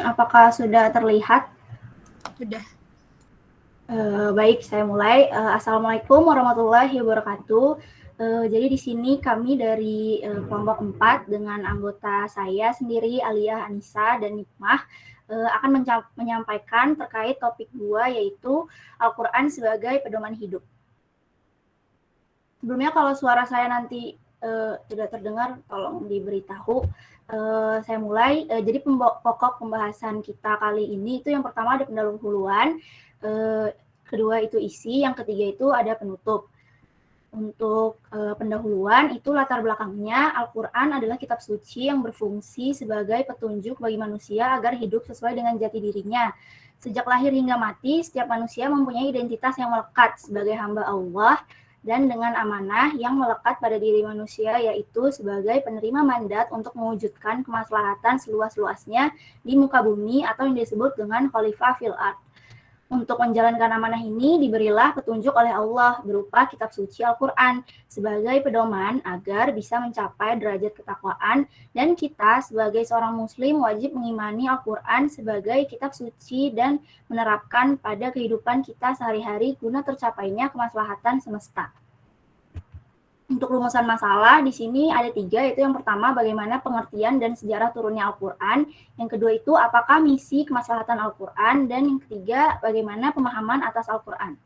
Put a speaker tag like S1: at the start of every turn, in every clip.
S1: Apakah sudah terlihat?
S2: Sudah.
S1: Baik, saya mulai. Assalamualaikum warahmatullahi wabarakatuh. Jadi di sini kami dari kelompok 4 dengan anggota saya sendiri, Aliyah, Anissa, dan Nikmah akan menyampaikan terkait topik 2 yaitu Al-Quran sebagai pedoman hidup. Sebelumnya kalau suara saya nanti tidak terdengar, tolong diberitahu. Saya mulai. Jadi pokok pembahasan kita kali ini itu yang pertama ada pendahuluan, kedua itu isi, yang ketiga itu ada penutup. Untuk pendahuluan itu latar belakangnya Al-Quran adalah kitab suci yang berfungsi sebagai petunjuk bagi manusia agar hidup sesuai dengan jati dirinya. Sejak lahir hingga mati, setiap manusia mempunyai identitas yang melekat sebagai hamba Allah dan dengan amanah yang melekat pada diri manusia, yaitu sebagai penerima mandat untuk mewujudkan kemaslahatan seluas-luasnya di muka bumi atau yang disebut dengan khalifah fil ard. Untuk menjalankan amanah ini diberilah petunjuk oleh Allah berupa kitab suci Al-Quran sebagai pedoman agar bisa mencapai derajat ketakwaan, dan kita sebagai seorang muslim wajib mengimani Al-Quran sebagai kitab suci dan menerapkan pada kehidupan kita sehari-hari guna tercapainya kemaslahatan semesta. Untuk rumusan masalah di sini ada 3, yaitu yang pertama bagaimana pengertian dan sejarah turunnya Al-Quran, yang kedua itu apakah misi kemaslahatan Al-Quran, dan yang ketiga bagaimana pemahaman atas Al-Quran.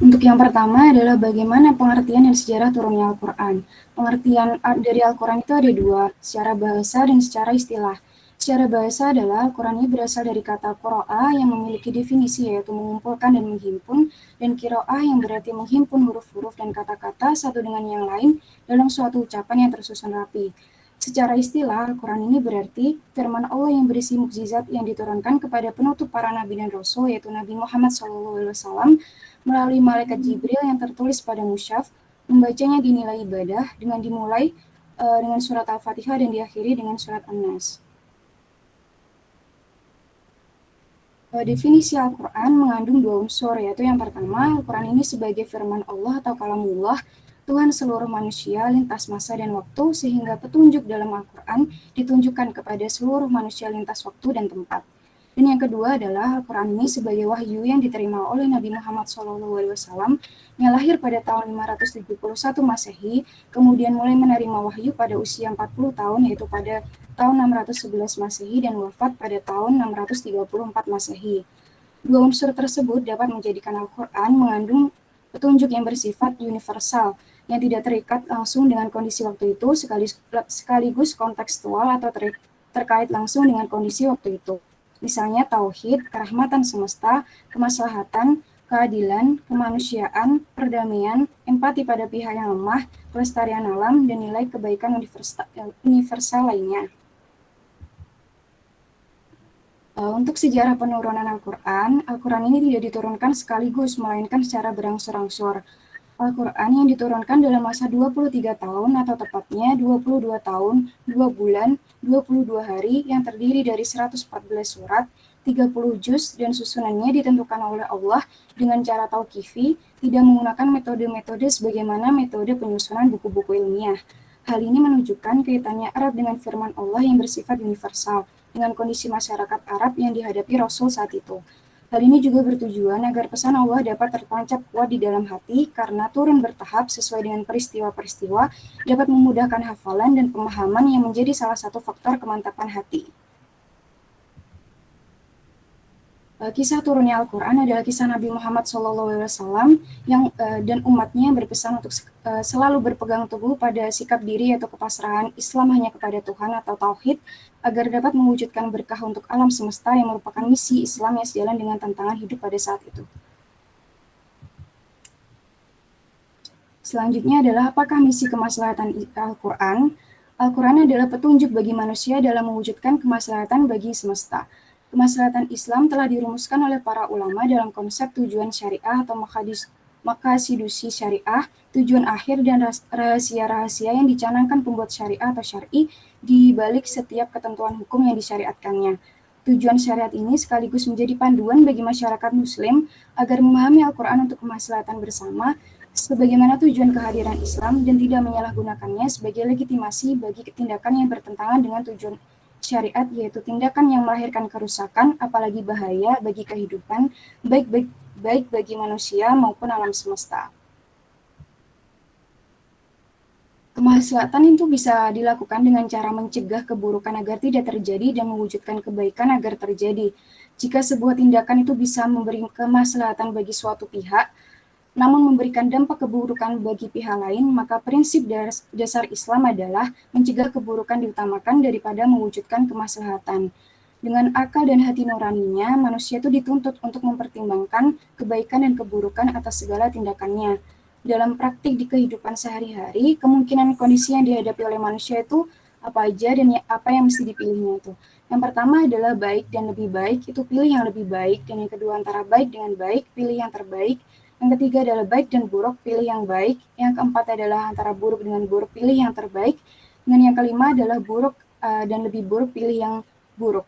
S3: Untuk yang pertama adalah bagaimana pengertian dan sejarah turunnya Al-Quran. Pengertian dari Al-Quran itu ada 2, secara bahasa dan secara istilah. Secara bahasa adalah Al-Quran ini berasal dari kata qira'a yang memiliki definisi yaitu mengumpulkan dan menghimpun, dan qira'ah yang berarti menghimpun huruf-huruf dan kata-kata satu dengan yang lain dalam suatu ucapan yang tersusun rapi. Secara istilah, Al-Quran ini berarti firman Allah yang berisi mukjizat yang diturunkan kepada penutup para nabi dan rasul, yaitu Nabi Muhammad SAW, melalui malaikat Jibril yang tertulis pada mushaf. Membacanya dinilai ibadah dengan dimulai dengan surat Al-Fatihah dan diakhiri dengan surat An-Nas. Definisi Al-Quran mengandung 2 unsur, yaitu yang pertama, Al-Quran ini sebagai firman Allah atau kalamullah, Tuhan seluruh manusia lintas masa dan waktu, sehingga petunjuk dalam Al-Quran ditunjukkan kepada seluruh manusia lintas waktu dan tempat. Dan yang kedua adalah Al-Quran ini sebagai wahyu yang diterima oleh Nabi Muhammad SAW yang lahir pada tahun 571 Masehi, kemudian mulai menerima wahyu pada usia 40 tahun, yaitu pada tahun 611 Masehi, dan wafat pada tahun 634 Masehi. 2 unsur tersebut dapat menjadikan Al-Quran mengandung petunjuk yang bersifat universal, yang tidak terikat langsung dengan kondisi waktu itu, sekaligus kontekstual atau terkait langsung dengan kondisi waktu itu. Misalnya tauhid, kerahmatan semesta, kemaslahatan, keadilan, kemanusiaan, perdamaian, empati pada pihak yang lemah, kelestarian alam, dan nilai kebaikan universal lainnya. Untuk sejarah penurunan Al-Quran, Al-Quran ini tidak diturunkan sekaligus, melainkan secara berangsur-angsur. Al-Quran yang diturunkan dalam masa 23 tahun atau tepatnya 22 tahun, 2 bulan, 22 hari yang terdiri dari 114 surat, 30 juz, dan susunannya ditentukan oleh Allah dengan cara tauqifi, tidak menggunakan metode-metode sebagaimana metode penyusunan buku-buku ilmiah. Hal ini menunjukkan kaitannya erat dengan firman Allah yang bersifat universal, dengan kondisi masyarakat Arab yang dihadapi Rasul saat itu. Hal ini juga bertujuan agar pesan Allah dapat tertancap kuat di dalam hati karena turun bertahap sesuai dengan peristiwa-peristiwa, dapat memudahkan hafalan dan pemahaman yang menjadi salah satu faktor kemantapan hati. Kisah turunnya Al-Quran adalah kisah Nabi Muhammad SAW dan umatnya yang berpesan untuk selalu berpegang teguh pada sikap diri atau kepasrahan Islam hanya kepada Tuhan atau Tauhid, agar dapat mewujudkan berkah untuk alam semesta yang merupakan misi Islam yang sejalan dengan tantangan hidup pada saat itu. Selanjutnya adalah apakah misi kemaslahatan Al-Quran? Al-Quran adalah petunjuk bagi manusia dalam mewujudkan kemaslahatan bagi semesta. Kemaslahatan Islam telah dirumuskan oleh para ulama dalam konsep tujuan syariah atau makasidusi syariah, tujuan akhir dan rahasia-rahasia yang dicanangkan pembuat syariah atau syar'i di balik setiap ketentuan hukum yang disyariatkannya. Tujuan syariat ini sekaligus menjadi panduan bagi masyarakat muslim agar memahami Al-Quran untuk kemaslahatan bersama, sebagaimana tujuan kehadiran Islam dan tidak menyalahgunakannya sebagai legitimasi bagi tindakan yang bertentangan dengan tujuan syariat, yaitu tindakan yang melahirkan kerusakan, apalagi bahaya bagi kehidupan, baik bagi manusia maupun alam semesta. Kemaslahatan itu bisa dilakukan dengan cara mencegah keburukan agar tidak terjadi dan mewujudkan kebaikan agar terjadi. Jika sebuah tindakan itu bisa memberi kemaslahatan bagi suatu pihak, namun memberikan dampak keburukan bagi pihak lain, maka prinsip dasar Islam adalah mencegah keburukan diutamakan daripada mewujudkan kemaslahatan. Dengan akal dan hati nuraninya, manusia itu dituntut untuk mempertimbangkan kebaikan dan keburukan atas segala tindakannya. Dalam praktik di kehidupan sehari-hari, kemungkinan kondisi yang dihadapi oleh manusia itu apa aja dan apa yang mesti dipilihnya itu. Yang pertama adalah baik dan lebih baik, itu pilih yang lebih baik. Dan yang kedua antara baik dengan baik, pilih yang terbaik. Yang ketiga adalah baik dan buruk, pilih yang baik. Yang keempat adalah antara buruk dengan buruk, pilih yang terbaik. Dan yang kelima adalah buruk dan lebih buruk, pilih yang buruk.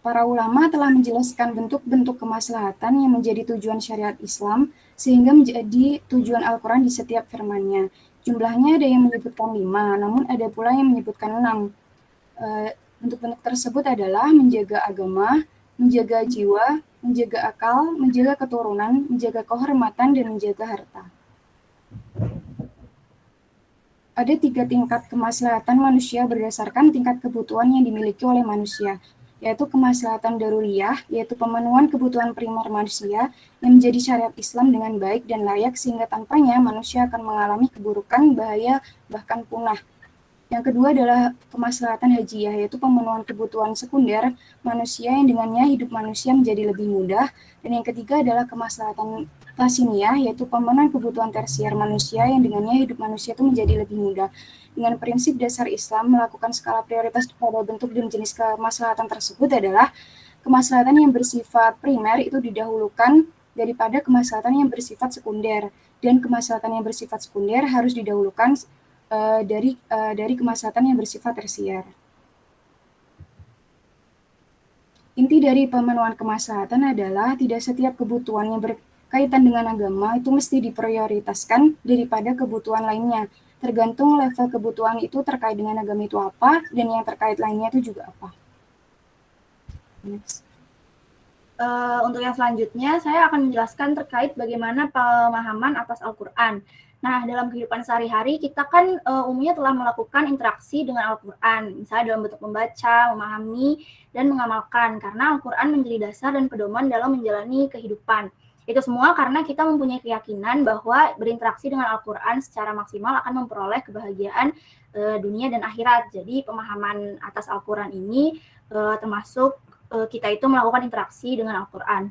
S3: Para ulama telah menjelaskan bentuk-bentuk kemaslahatan yang menjadi tujuan syariat Islam, sehingga menjadi tujuan Al-Quran di setiap firman-Nya. Jumlahnya ada yang menyebutkan 5, namun ada pula yang menyebutkan 6. Bentuk-bentuk tersebut adalah menjaga agama, menjaga jiwa, menjaga akal, menjaga keturunan, menjaga kehormatan, dan menjaga harta. Ada 3 tingkat kemaslahatan manusia berdasarkan tingkat kebutuhan yang dimiliki oleh manusia, yaitu kemaslahatan daruriyah, yaitu pemenuhan kebutuhan primer manusia yang menjadi syariat Islam dengan baik dan layak sehingga tanpanya manusia akan mengalami keburukan, bahaya, bahkan punah. Yang kedua adalah kemaslahatan hajiyah, yaitu pemenuhan kebutuhan sekunder manusia yang dengannya hidup manusia menjadi lebih mudah. Dan yang ketiga adalah kemaslahatan tasiniyah, yaitu pemenuhan kebutuhan tersier manusia yang dengannya hidup manusia itu menjadi lebih mudah. Dengan prinsip dasar Islam melakukan skala prioritas pada bentuk dan jenis kemaslahatan tersebut adalah kemaslahatan yang bersifat primer itu didahulukan daripada kemaslahatan yang bersifat sekunder, dan kemaslahatan yang bersifat sekunder harus didahulukan dari kemaslahatan yang bersifat tersier. Inti dari pemenuhan kemaslahatan adalah tidak setiap kebutuhan yang berkaitan dengan agama itu mesti diprioritaskan daripada kebutuhan lainnya. Tergantung level kebutuhan itu terkait dengan agama itu apa, dan yang terkait lainnya itu juga apa. Next.
S1: Untuk yang selanjutnya, saya akan menjelaskan terkait bagaimana pemahaman atas Al-Quran. Nah, dalam kehidupan sehari-hari, kita kan umumnya telah melakukan interaksi dengan Al-Quran, misalnya dalam bentuk membaca, memahami, dan mengamalkan, karena Al-Quran menjadi dasar dan pedoman dalam menjalani kehidupan. Itu semua karena kita mempunyai keyakinan bahwa berinteraksi dengan Al-Quran secara maksimal akan memperoleh kebahagiaan dunia dan akhirat. Jadi, pemahaman atas Al-Quran ini termasuk kita itu melakukan interaksi dengan Al-Quran.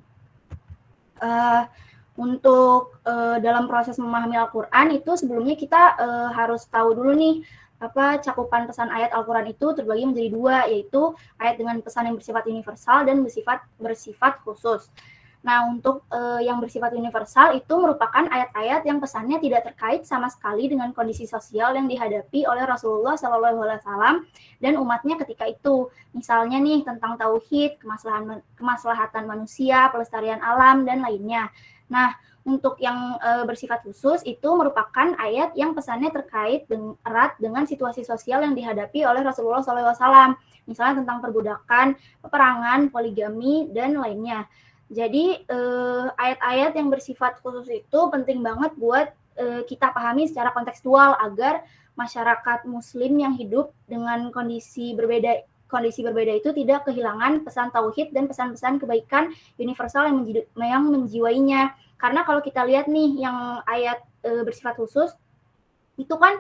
S1: Untuk dalam proses memahami Al-Quran itu sebelumnya kita harus tahu dulu nih apa cakupan pesan ayat Al-Quran itu terbagi menjadi 2, yaitu ayat dengan pesan yang bersifat universal dan bersifat khusus. Nah, untuk yang bersifat universal itu merupakan ayat-ayat yang pesannya tidak terkait sama sekali dengan kondisi sosial yang dihadapi oleh Rasulullah SAW dan umatnya ketika itu. Misalnya nih tentang tauhid, kemaslahatan manusia, pelestarian alam, dan lainnya. Nah, untuk yang bersifat khusus itu merupakan ayat yang pesannya terkait erat dengan situasi sosial yang dihadapi oleh Rasulullah SAW. Misalnya tentang perbudakan, peperangan, poligami, dan lainnya. Jadi ayat-ayat yang bersifat khusus itu penting banget buat kita pahami secara kontekstual agar masyarakat muslim yang hidup dengan kondisi berbeda itu tidak kehilangan pesan tauhid dan pesan-pesan kebaikan universal yang menjiwainya. Karena kalau kita lihat nih yang ayat bersifat khusus itu kan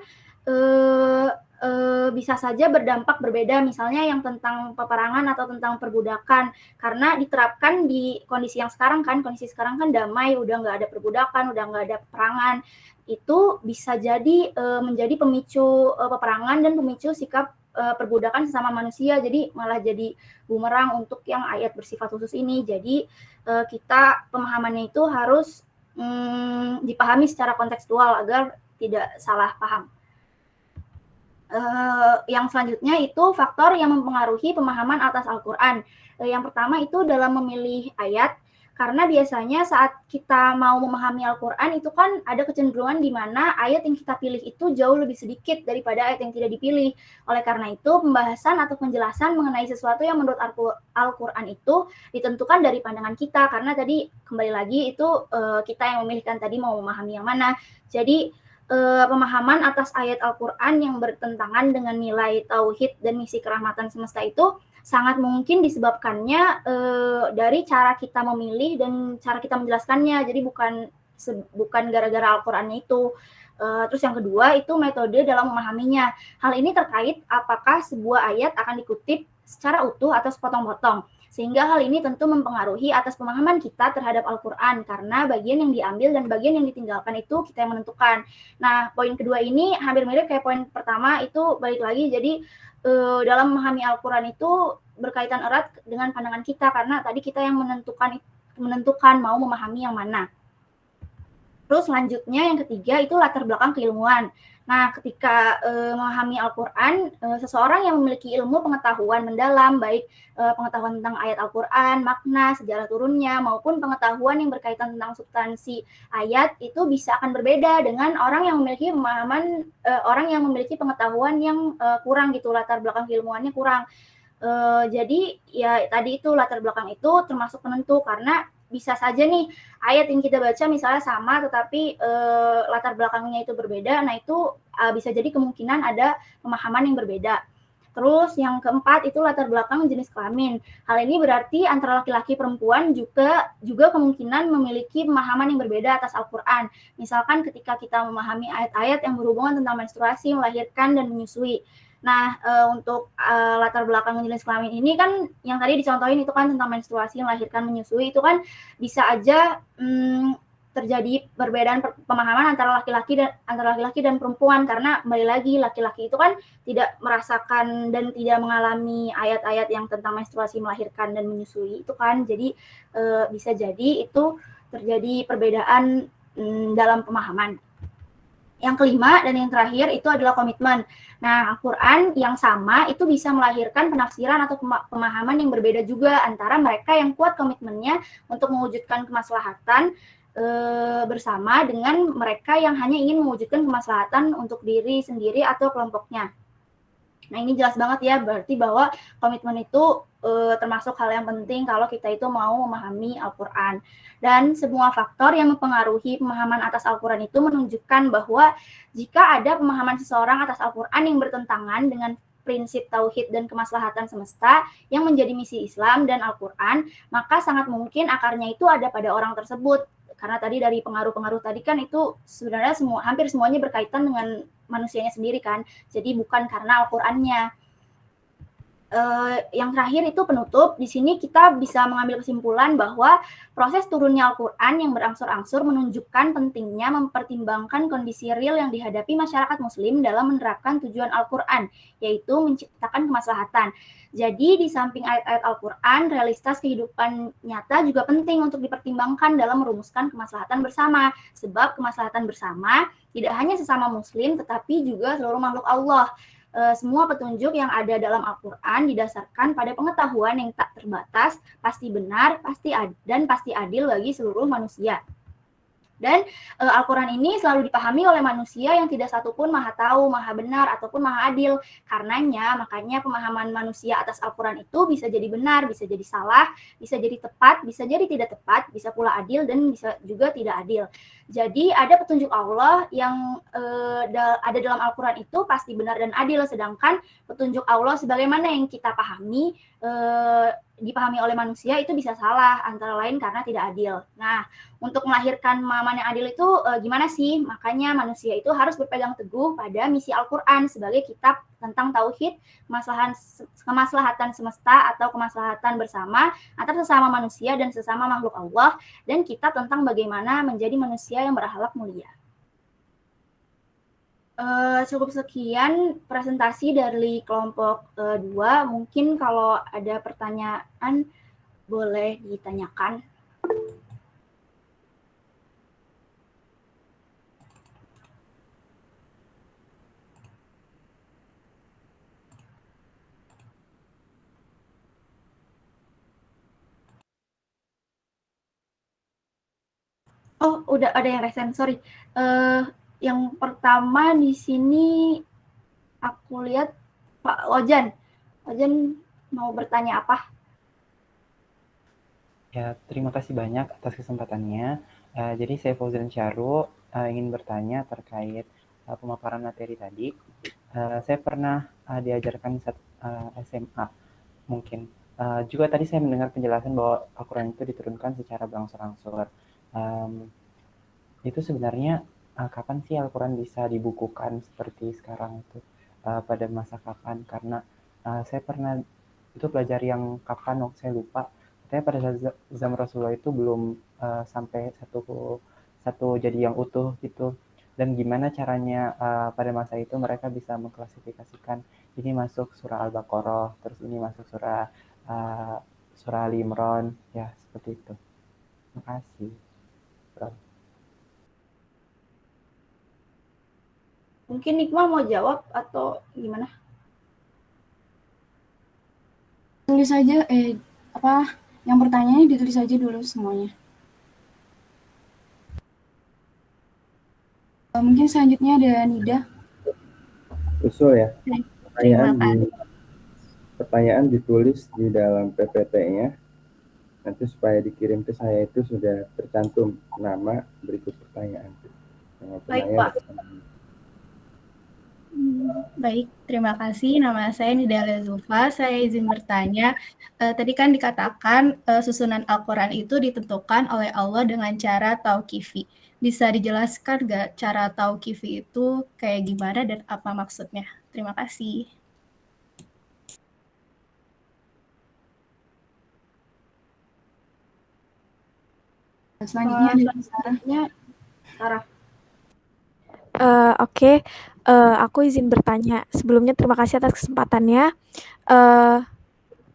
S1: bisa saja berdampak berbeda, misalnya yang tentang peperangan atau tentang perbudakan, karena diterapkan di kondisi yang sekarang kan, kondisi sekarang kan damai, udah nggak ada perbudakan, udah nggak ada peperangan, itu bisa jadi menjadi pemicu peperangan dan pemicu sikap perbudakan sesama manusia, jadi malah jadi bumerang untuk yang ayat bersifat khusus ini. Jadi kita pemahamannya itu harus dipahami secara kontekstual agar tidak salah paham. Yang selanjutnya itu faktor yang mempengaruhi pemahaman atas Al-Quran. Yang pertama itu dalam memilih ayat, Karena biasanya saat kita mau memahami Al-Quran itu kan ada kecenderungan di mana ayat yang kita pilih itu jauh lebih sedikit daripada ayat yang tidak dipilih. Oleh karena itu, pembahasan atau penjelasan mengenai sesuatu yang menurut Al-Quran itu ditentukan dari pandangan kita, karena tadi kembali lagi itu kita yang memilihkan tadi mau memahami yang mana. Jadi pemahaman atas ayat Al-Quran yang bertentangan dengan nilai tauhid dan misi kerahmatan semesta itu sangat mungkin disebabkannya dari cara kita memilih dan cara kita menjelaskannya. Jadi bukan gara-gara Al-Qur'annya itu. Terus yang kedua itu metode dalam memahaminya. Hal ini terkait apakah sebuah ayat akan dikutip secara utuh atau sepotong-potong. Sehingga hal ini tentu mempengaruhi atas pemahaman kita terhadap Al-Quran, karena bagian yang diambil dan bagian yang ditinggalkan itu kita yang menentukan. Nah, poin kedua ini hampir mirip kayak poin pertama, itu balik lagi. Jadi dalam memahami Al-Quran itu berkaitan erat dengan pandangan kita, karena tadi kita yang menentukan mau memahami yang mana. Terus selanjutnya yang ketiga itu latar belakang keilmuan. Nah, ketika memahami Al-Quran, seseorang yang memiliki ilmu pengetahuan mendalam, baik pengetahuan tentang ayat Al-Quran, makna, sejarah turunnya, maupun pengetahuan yang berkaitan tentang substansi ayat, itu bisa akan berbeda dengan orang yang memiliki pemahaman, orang yang memiliki pengetahuan yang kurang gitu, latar belakang keilmuannya kurang. Jadi ya tadi itu latar belakang itu termasuk penentu, karena bisa saja nih ayat yang kita baca misalnya sama tetapi latar belakangnya itu berbeda. Nah itu bisa jadi kemungkinan ada pemahaman yang berbeda. Terus yang keempat itu latar belakang jenis kelamin. Hal ini berarti antara laki-laki perempuan juga kemungkinan memiliki pemahaman yang berbeda atas Al-Quran. Misalkan ketika kita memahami ayat-ayat yang berhubungan tentang menstruasi, melahirkan, dan menyusui. Nah, untuk latar belakang jenis kelamin ini kan yang tadi dicontohin itu kan tentang menstruasi, melahirkan, menyusui, itu kan bisa aja terjadi perbedaan pemahaman antara laki-laki dan perempuan, karena kembali lagi laki-laki itu kan tidak merasakan dan tidak mengalami ayat-ayat yang tentang menstruasi, melahirkan, dan menyusui itu kan. Jadi bisa jadi itu terjadi perbedaan dalam pemahaman. Yang kelima dan yang terakhir itu adalah komitmen. Nah, Al-Quran yang sama itu bisa melahirkan penafsiran atau pemahaman yang berbeda juga antara mereka yang kuat komitmennya untuk mewujudkan kemaslahatan bersama dengan mereka yang hanya ingin mewujudkan kemaslahatan untuk diri sendiri atau kelompoknya. Nah, ini jelas banget ya, berarti bahwa komitmen itu termasuk hal yang penting kalau kita itu mau memahami Al-Quran. Dan semua faktor yang mempengaruhi pemahaman atas Al-Quran itu menunjukkan bahwa jika ada pemahaman seseorang atas Al-Quran yang bertentangan dengan prinsip tauhid dan kemaslahatan semesta yang menjadi misi Islam dan Al-Quran, maka sangat mungkin akarnya itu ada pada orang tersebut. Karena tadi dari pengaruh-pengaruh tadi kan itu sebenarnya hampir semuanya berkaitan dengan manusianya sendiri kan. Jadi bukan karena Al-Qur'annya. Yang terakhir itu penutup. Di sini kita bisa mengambil kesimpulan bahwa proses turunnya Al-Quran yang berangsur-angsur menunjukkan pentingnya mempertimbangkan kondisi real yang dihadapi masyarakat muslim dalam menerapkan tujuan Al-Quran, yaitu menciptakan kemaslahatan. Jadi di samping ayat-ayat Al-Quran, realitas kehidupan nyata juga penting untuk dipertimbangkan dalam merumuskan kemaslahatan bersama. Sebab kemaslahatan bersama tidak hanya sesama muslim, tetapi juga seluruh makhluk Allah. Semua petunjuk yang ada dalam Al-Quran didasarkan pada pengetahuan yang tak terbatas, pasti benar, pasti adil bagi seluruh manusia. Dan Al-Quran ini selalu dipahami oleh manusia yang tidak satupun maha tahu, maha benar, ataupun maha adil. Makanya pemahaman manusia atas Al-Quran itu bisa jadi benar, bisa jadi salah, bisa jadi tepat, bisa jadi tidak tepat, bisa pula adil, dan bisa juga tidak adil. Jadi ada petunjuk Allah yang ada dalam Al-Quran itu pasti benar dan adil, sedangkan petunjuk Allah sebagaimana yang kita pahami, dipahami oleh manusia itu bisa salah, antara lain karena tidak adil. Nah, untuk melahirkan pemahaman yang adil itu gimana sih? Makanya manusia itu harus berpegang teguh pada misi Al-Quran sebagai kitab tentang tauhid, kemaslahatan semesta atau kemaslahatan bersama antar sesama manusia dan sesama makhluk Allah, dan kitab tentang bagaimana menjadi manusia yang berakhlak mulia. Cukup sekian presentasi dari kelompok 2. Mungkin kalau ada pertanyaan boleh ditanyakan. udah ada yang resen, sorry. Yang pertama di sini aku lihat Pak Ojan. Ojan mau bertanya apa?
S2: Ya, terima kasih banyak atas kesempatannya. Jadi saya Fauzan Syahru ingin bertanya terkait pemaparan materi tadi. Saya pernah diajarkan saat SMA mungkin. Juga tadi saya mendengar penjelasan bahwa Al-Quran itu diturunkan secara berangsur-angsur. Itu sebenarnya kapan sih Al-Quran bisa dibukukan seperti sekarang itu? Pada masa kapan? Karena saya pernah itu belajar yang kapan, saya lupa. Katanya pada zaman Rasulullah itu belum sampai satu jadi yang utuh gitu. Dan gimana caranya pada masa itu mereka bisa mengklasifikasikan ini masuk surah Al-Baqarah, terus ini masuk surah Ali Imran, ya seperti itu. Terima kasih.
S1: Mungkin Nikma mau jawab atau gimana?
S3: Tulis saja, yang pertanyaannya ditulis saja dulu semuanya. Mungkin selanjutnya ada Nida.
S4: Usul ya. Pertanyaan ditulis di dalam PPT-nya. Nanti supaya dikirim ke saya itu sudah tercantum nama berikut pertanyaan.
S1: Baik, Pak.
S5: Baik, terima kasih. Nama saya Nida Zulfa. Saya izin bertanya. Tadi kan dikatakan susunan Al-Quran itu ditentukan oleh Allah dengan cara tauqifi. Bisa dijelaskan nggak cara tauqifi itu kayak gimana dan apa maksudnya? Terima kasih.
S1: Selanjutnya Sarah.
S6: Oke. Aku izin bertanya. Sebelumnya terima kasih atas kesempatannya.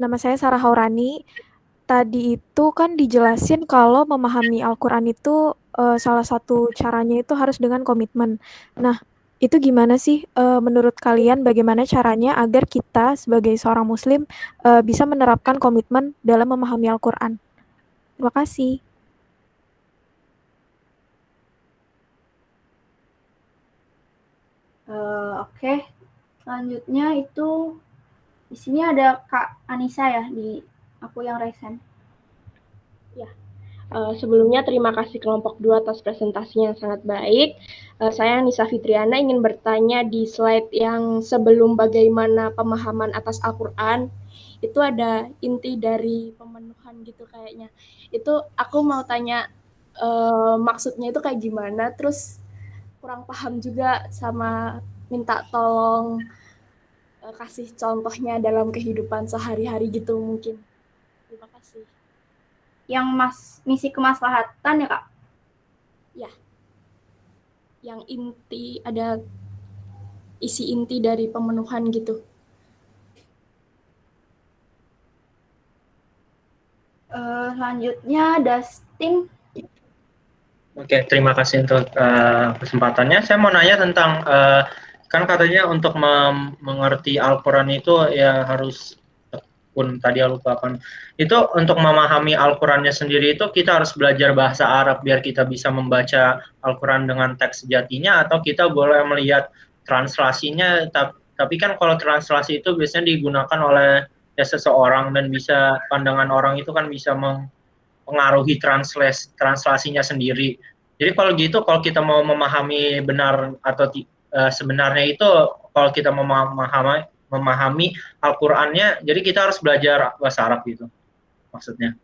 S6: Nama saya Sarah Haurani. Tadi itu kan dijelasin kalau memahami Al-Quran itu salah satu caranya itu harus dengan komitmen. Nah, itu gimana sih menurut kalian bagaimana caranya agar kita sebagai seorang muslim bisa menerapkan komitmen dalam memahami Al-Quran? Terima kasih.
S1: Oke. Selanjutnya itu di sini ada Kak Anissa ya, di aku yang resen.
S7: Ya. Sebelumnya terima kasih kelompok 2 atas presentasinya yang sangat baik. Saya Nisa Fitriana ingin bertanya di slide yang sebelum bagaimana pemahaman atas Al-Quran, itu ada inti dari pemenuhan gitu kayaknya. Itu aku mau tanya maksudnya itu kayak gimana, terus kurang paham juga sama minta tolong kasih contohnya dalam kehidupan sehari-hari gitu mungkin. Terima kasih.
S1: Yang misi kemaslahatan ya, Kak?
S7: Ya. Yang inti, ada isi inti dari pemenuhan gitu.
S1: Selanjutnya Dustin.
S8: Oke, terima kasih untuk kesempatannya. Saya mau nanya tentang kan katanya untuk mengerti Al-Quran itu ya harus pun tadi aku lupakan. Itu untuk memahami Al-Qurannya sendiri itu kita harus belajar bahasa Arab biar kita bisa membaca Al-Quran dengan teks sejatinya, atau kita boleh melihat translasinya. Tapi kan kalau translasi itu biasanya digunakan oleh ya seseorang, dan bisa pandangan orang itu kan bisa mempengaruhi translasinya sendiri. Jadi kalau gitu, kalau kita mau memahami benar atau sebenarnya itu, kalau kita memahami Al-Qur'annya, jadi kita harus belajar bahasa Arab gitu maksudnya.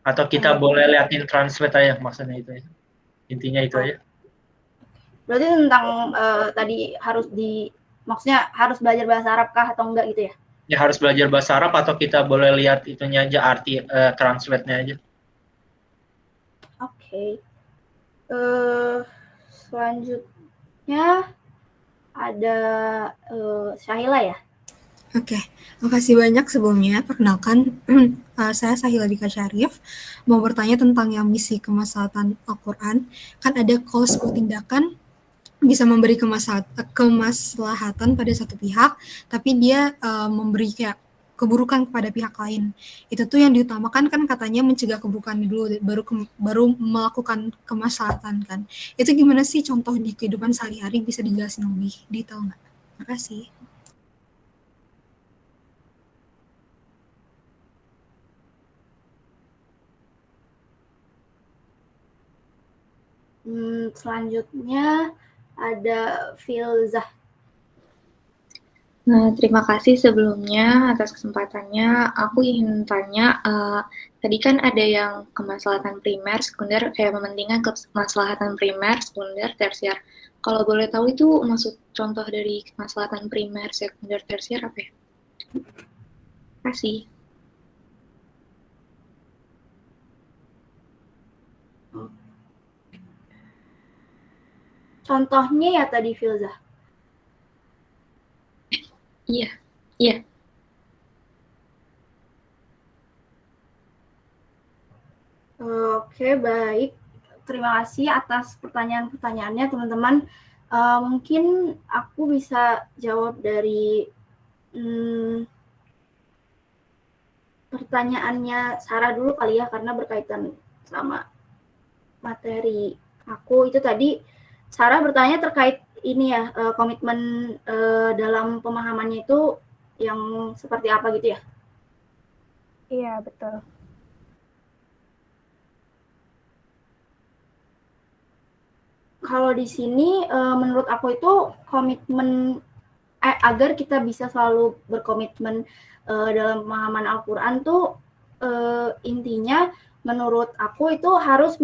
S8: Atau kita boleh liatin translate aja, maksudnya itu ya. Intinya itu aja.
S1: Berarti tentang tadi maksudnya harus belajar bahasa Arab kah atau enggak gitu ya?
S8: Ya harus belajar bahasa Arab, atau kita boleh lihat itunya aja, arti translate-nya aja.
S1: Oke. Selanjutnya ada Syahila ya.
S9: Oke, makasih banyak sebelumnya. Perkenalkan, saya Sahila Dika Syarif. Mau bertanya tentang yang misi kemaslahatan Al-Quran. Kan ada kalau sebuah tindakan bisa memberi kemaslahatan pada satu pihak, tapi dia memberi kayak keburukan kepada pihak lain. Itu tuh yang diutamakan kan katanya mencegah keburukan dulu baru melakukan kemaslahatan kan. Itu gimana sih contoh di kehidupan sehari-hari, bisa dijelasin lebih detail nggak? Makasih.
S1: Selanjutnya ada Filzah.
S10: Nah, terima kasih sebelumnya atas kesempatannya. Aku ingin tanya, tadi kan ada yang kemaslahatan primer, sekunder, mementingkan kemaslahatan primer, sekunder, tersier. Kalau boleh tahu itu maksud contoh dari kemaslahatan primer, sekunder, tersier apa ya? Terima kasih.
S1: Contohnya ya tadi Filzah.
S10: Iya, iya.
S1: Oke, baik. Terima kasih atas pertanyaan-pertanyaannya, teman-teman. Mungkin aku bisa jawab dari pertanyaannya Sarah dulu kali ya, karena berkaitan sama materi aku. Itu tadi Sarah bertanya terkait ini ya, komitmen dalam pemahamannya itu yang seperti apa gitu ya?
S6: Iya, betul.
S1: Kalau di sini menurut aku itu komitmen agar kita bisa selalu berkomitmen dalam pemahaman Al-Quran tuh intinya menurut aku itu harus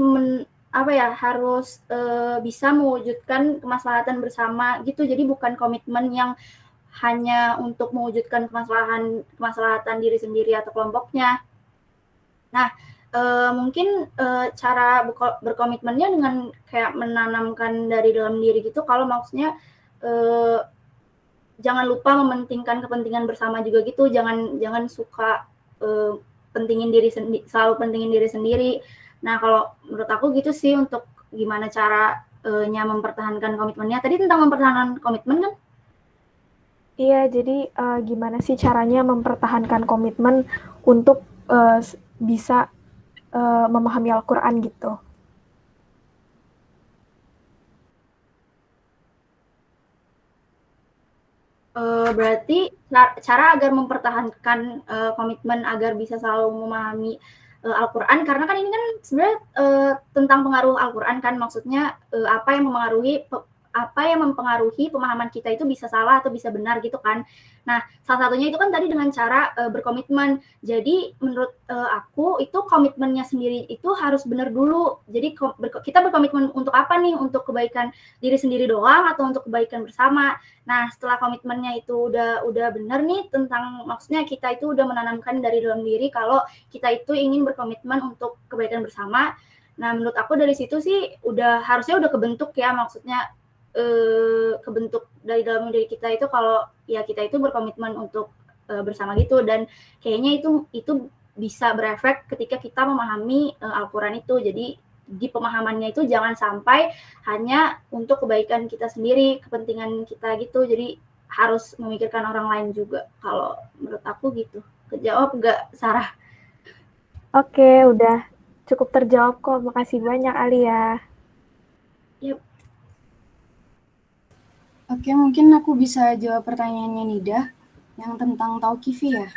S1: harus bisa mewujudkan kemaslahatan bersama gitu. Jadi bukan komitmen yang hanya untuk mewujudkan kemaslahatan diri sendiri atau kelompoknya. Nah, mungkin cara berkomitmennya dengan kayak menanamkan dari dalam diri gitu. Kalau maksudnya jangan lupa mementingkan kepentingan bersama juga gitu. Jangan suka selalu pentingin diri sendiri. Nah, kalau menurut aku gitu sih untuk gimana caranya mempertahankan komitmennya. Tadi tentang mempertahankan komitmen kan?
S6: Iya, jadi gimana sih caranya mempertahankan komitmen untuk bisa memahami Al-Quran gitu?
S1: Berarti cara agar mempertahankan komitmen agar bisa selalu memahami Al-Quran, karena kan ini kan sebenarnya tentang pengaruh Al-Quran kan, maksudnya apa yang mempengaruhi pemahaman kita itu bisa salah atau bisa benar gitu kan. Nah, salah satunya itu kan tadi dengan cara berkomitmen. Jadi menurut aku itu komitmennya sendiri itu harus benar dulu. Jadi kita berkomitmen untuk apa nih? Untuk kebaikan diri sendiri doang atau untuk kebaikan bersama. Nah, setelah komitmennya itu udah benar nih, tentang maksudnya kita itu udah menanamkan dari dalam diri kalau kita itu ingin berkomitmen untuk kebaikan bersama. Nah, menurut aku dari situ sih harusnya udah kebentuk ya, maksudnya kebentuk dari dalam diri kita itu kalau ya kita itu berkomitmen untuk bersama gitu. Dan kayaknya itu bisa berefek ketika kita memahami Al-Quran itu. Jadi di pemahamannya itu jangan sampai hanya untuk kebaikan kita sendiri, kepentingan kita gitu. Jadi harus memikirkan orang lain juga. Kalau menurut aku gitu. Kejawab nggak, Sarah?
S6: Oke, udah cukup terjawab kok. Makasih banyak, Alia.
S1: Yep.
S3: Oke, mungkin aku bisa jawab pertanyaannya Nida yang tentang tauqifi ya.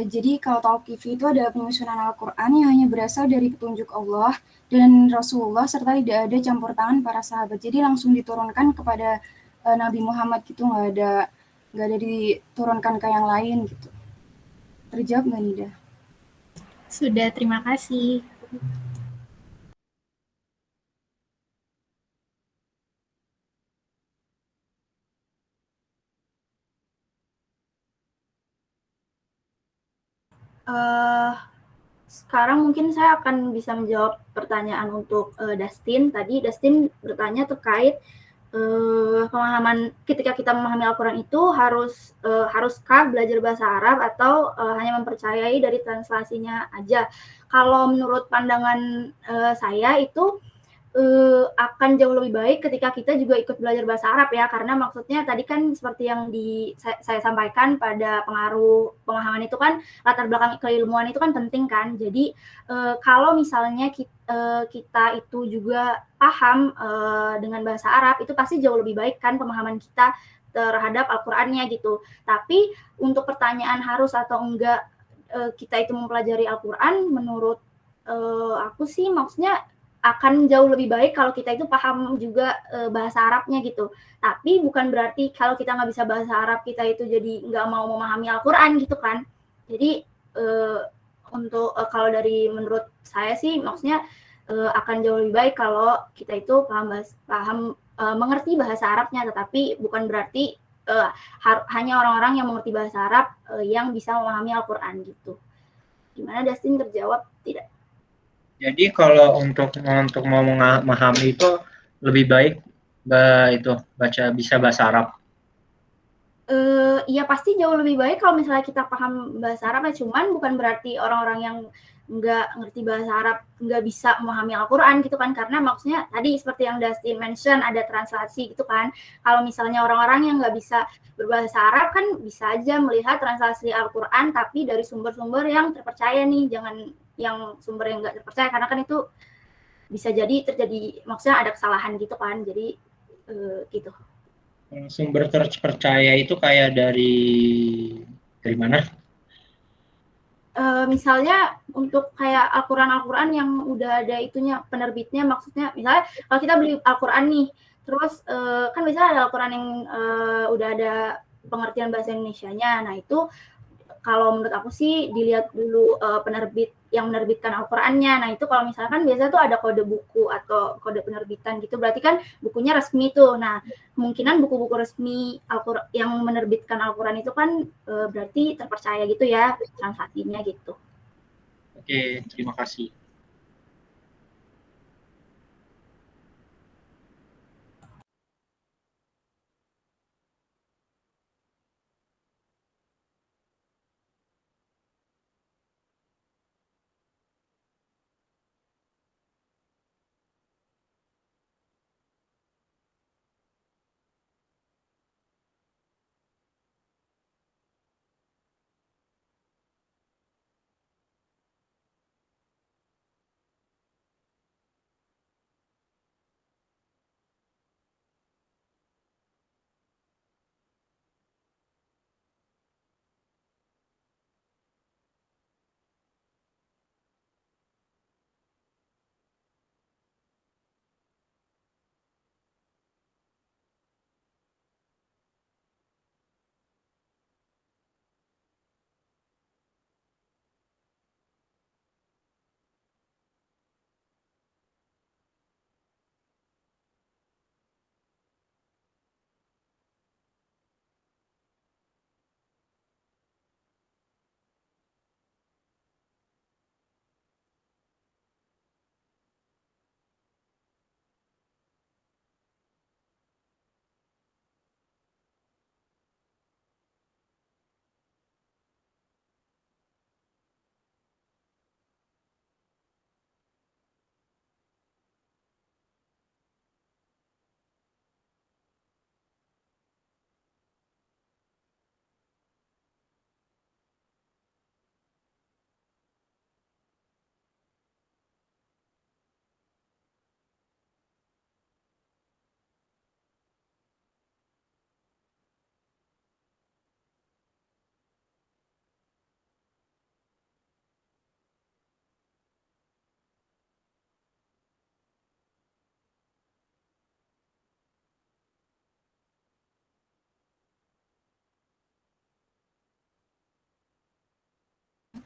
S3: Jadi kalau tauqifi itu adalah penyusunan Al-Quran yang hanya berasal dari petunjuk Allah dan Rasulullah serta tidak ada campur tangan para sahabat. Jadi langsung diturunkan kepada Nabi Muhammad gitu, nggak ada diturunkan ke yang lain gitu. Terjawab nggak Nida?
S5: Sudah, terima kasih.
S1: Sekarang mungkin saya akan bisa menjawab pertanyaan untuk Dustin. Tadi Dustin bertanya terkait pemahaman ketika kita memahami Al-Quran itu haruskah belajar bahasa Arab atau hanya mempercayai dari translasinya aja. Kalau menurut pandangan saya itu akan jauh lebih baik ketika kita juga ikut belajar bahasa Arab ya, karena maksudnya tadi kan seperti yang saya sampaikan pada pengaruh pemahaman itu kan latar belakang keilmuan itu kan penting kan. Jadi kalau misalnya kita itu juga paham dengan bahasa Arab, itu pasti jauh lebih baik kan pemahaman kita terhadap Al-Qur'annya gitu. Tapi untuk pertanyaan harus atau enggak kita itu mempelajari Al-Qur'an, menurut aku sih maksudnya akan jauh lebih baik kalau kita itu paham juga bahasa Arabnya gitu. Tapi bukan berarti kalau kita nggak bisa bahasa Arab kita itu jadi nggak mau memahami Al-Quran gitu kan. Jadi untuk kalau dari menurut saya sih maksudnya akan jauh lebih baik kalau kita itu paham mengerti bahasa Arabnya, tetapi bukan berarti hanya orang-orang yang mengerti bahasa Arab yang bisa memahami Al-Quran gitu. Gimana Dustin, terjawab tidak?
S8: Jadi kalau untuk mau memahami itu lebih baik bisa bahasa Arab.
S1: Iya pasti jauh lebih baik kalau misalnya kita paham bahasa Arab ya, cuman bukan berarti orang-orang yang nggak ngerti bahasa Arab nggak bisa memahami Al-Quran gitu kan, karena maksudnya tadi seperti yang Dustin mention ada translasi gitu kan. Kalau misalnya orang-orang yang nggak bisa berbahasa Arab kan bisa aja melihat translasi Al-Quran tapi dari sumber-sumber yang terpercaya nih, jangan yang sumber yang nggak terpercaya, karena kan itu bisa jadi terjadi maksudnya ada kesalahan gitu kan, jadi gitu.
S8: Sumber terpercaya itu kayak dari mana?
S1: Misalnya untuk kayak Al-Quran yang udah ada itunya penerbitnya, maksudnya misalnya kalau kita beli Al-Quran nih, terus kan biasanya ada Al-Quran yang udah ada pengertian bahasa Indonesianya. Nah itu kalau menurut aku sih dilihat dulu penerbit yang menerbitkan Al-Qurannya. Nah itu kalau misalkan biasanya tuh ada kode buku atau kode penerbitan gitu, berarti kan bukunya resmi tuh. Nah kemungkinan buku-buku resmi yang menerbitkan Al-Quran itu kan berarti terpercaya gitu ya translasinya gitu.
S8: Oke, terima kasih.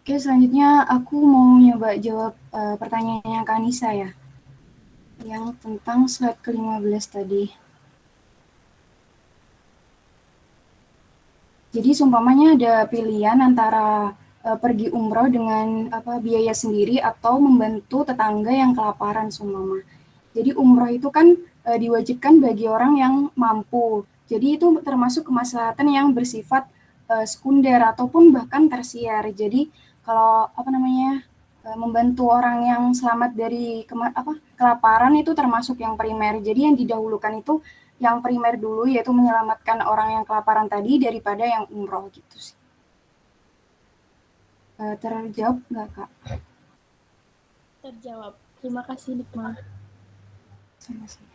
S3: Oke, selanjutnya aku mau nyoba jawab pertanyaannya Kak Anissa ya, yang tentang slide ke-15 tadi. Jadi seumpamanya ada pilihan antara pergi umroh dengan biaya sendiri atau membantu tetangga yang kelaparan seumpama. Jadi umroh itu kan diwajibkan bagi orang yang mampu. Jadi itu termasuk kemaslahatan yang bersifat sekunder ataupun bahkan tersier. Jadi kalau membantu orang yang selamat dari kelaparan itu termasuk yang primer. Jadi yang didahulukan itu yang primer dulu, yaitu menyelamatkan orang yang kelaparan tadi daripada yang umroh gitu sih. Terjawab nggak, Kak?
S5: Terjawab. Terima kasih, Nikma.
S3: Sama-sama.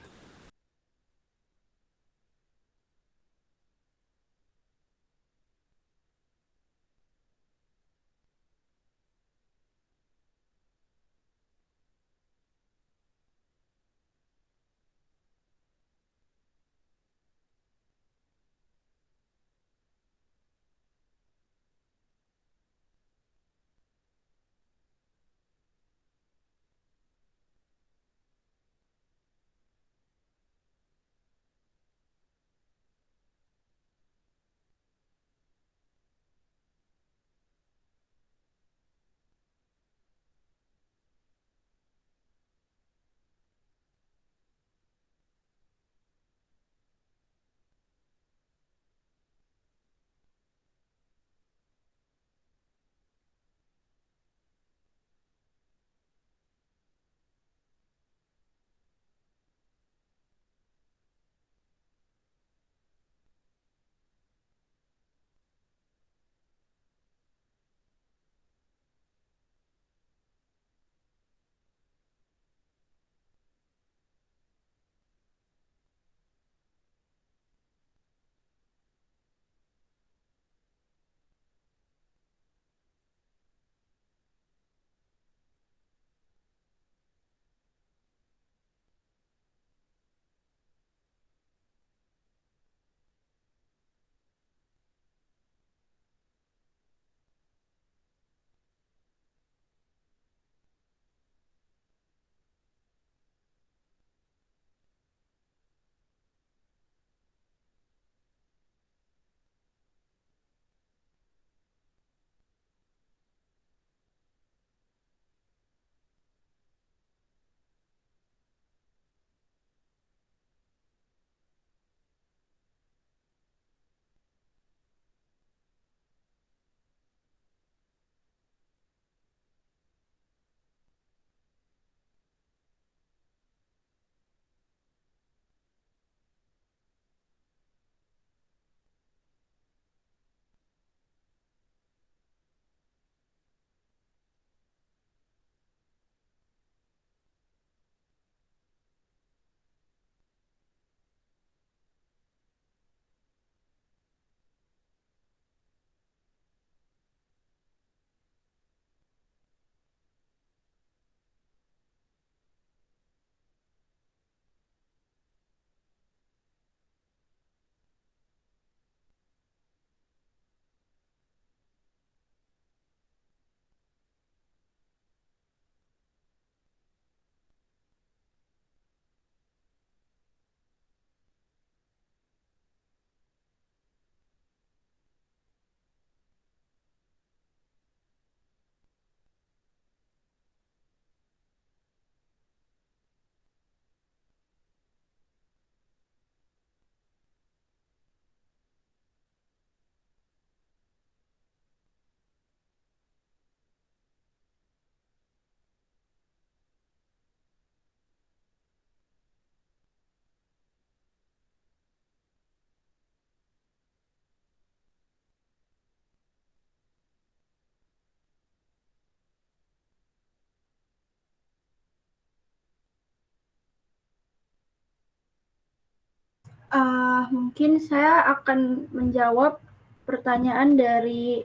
S1: Mungkin saya akan menjawab pertanyaan dari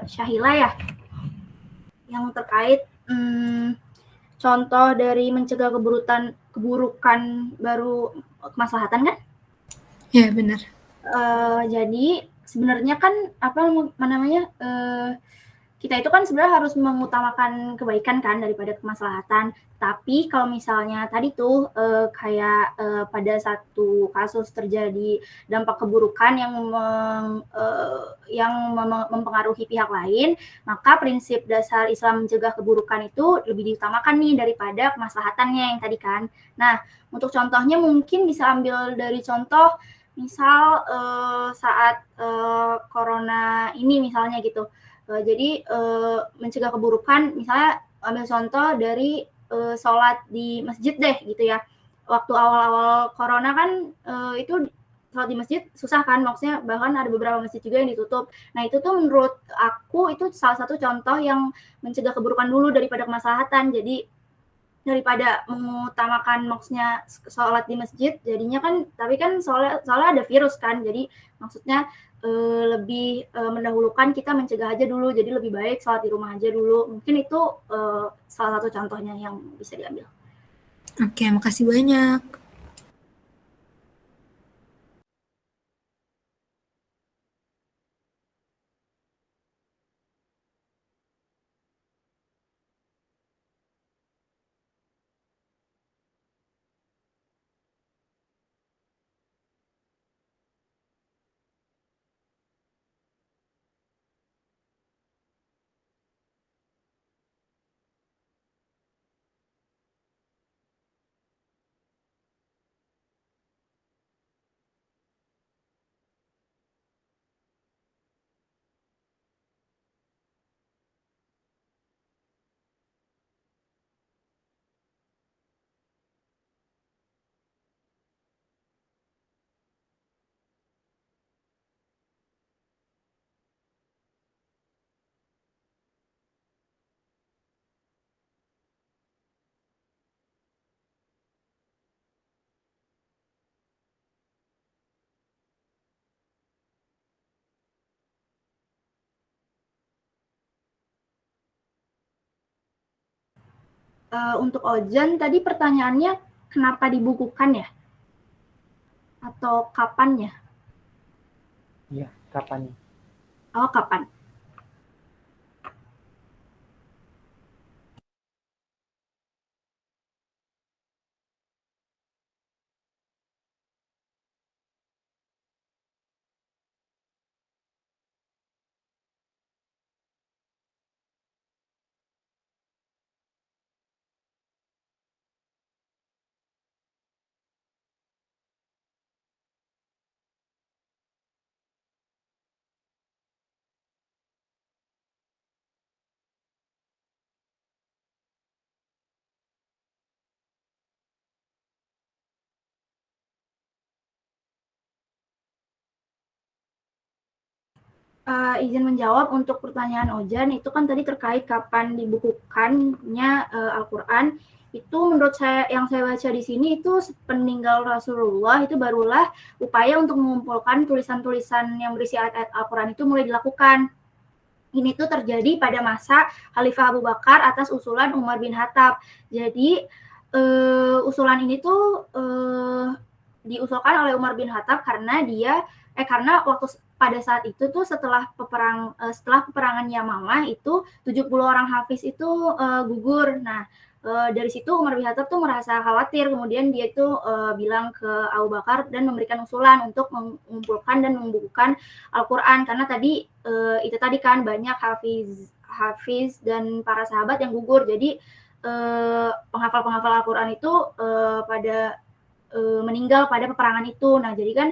S1: Syahila ya, yang terkait contoh dari mencegah keburukan baru kemaslahatan kan?
S9: Ya, benar.
S1: Jadi sebenarnya kan kita itu kan sebenarnya harus mengutamakan kebaikan kan daripada kemaslahatan. Tapi kalau misalnya tadi tuh pada satu kasus terjadi dampak keburukan yang mempengaruhi pihak lain, maka prinsip dasar Islam mencegah keburukan itu lebih diutamakan nih daripada kemaslahatannya yang tadi kan. Nah, untuk contohnya mungkin bisa ambil dari contoh misal saat corona ini misalnya gitu. Jadi mencegah keburukan misalnya ambil contoh dari sholat di masjid deh gitu ya. Waktu awal-awal corona kan itu sholat di masjid susah kan, maksudnya bahkan ada beberapa masjid juga yang ditutup. Nah itu tuh menurut aku itu salah satu contoh yang mencegah keburukan dulu daripada kemaslahatan. Jadi daripada mengutamakan maksudnya sholat di masjid, jadinya kan, tapi kan soalnya ada virus kan, jadi maksudnya lebih mendahulukan kita mencegah aja dulu, jadi lebih baik sholat di rumah aja dulu. Mungkin itu salah satu contohnya yang bisa diambil.
S9: Oke, makasih banyak.
S1: Untuk Ojan tadi pertanyaannya kenapa dibukukan ya? Atau kapan ya?
S2: Iya, kapan?
S1: Oh, kapan? Izin menjawab untuk pertanyaan Ojan, itu kan tadi terkait kapan dibukukannya Al-Quran. Itu menurut saya, yang saya baca di sini itu peninggal Rasulullah itu barulah upaya untuk mengumpulkan tulisan-tulisan yang berisi ayat-ayat Al-Quran itu mulai dilakukan. Ini tuh terjadi pada masa Khalifah Abu Bakar atas usulan Umar bin Khattab. Jadi usulan ini tuh diusulkan oleh Umar bin Khattab karena karena waktu pada saat itu tuh setelah peperangan Yamamah itu 70 orang hafiz itu gugur. Nah, dari situ Umar bin Khattab tuh merasa khawatir, kemudian dia itu bilang ke Abu Bakar dan memberikan usulan untuk mengumpulkan dan membukukan Al-Quran, karena tadi itu tadi kan banyak hafiz dan para sahabat yang gugur. Jadi penghafal-penghafal Al-Quran itu pada meninggal pada peperangan itu. Nah, jadi kan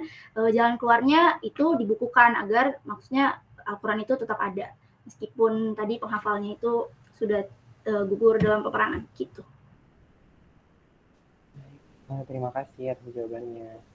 S1: jalan keluarnya itu dibukukan agar maksudnya Al-Quran itu tetap ada meskipun tadi penghafalnya itu sudah gugur dalam peperangan gitu.
S2: Terima kasih atas jawabannya.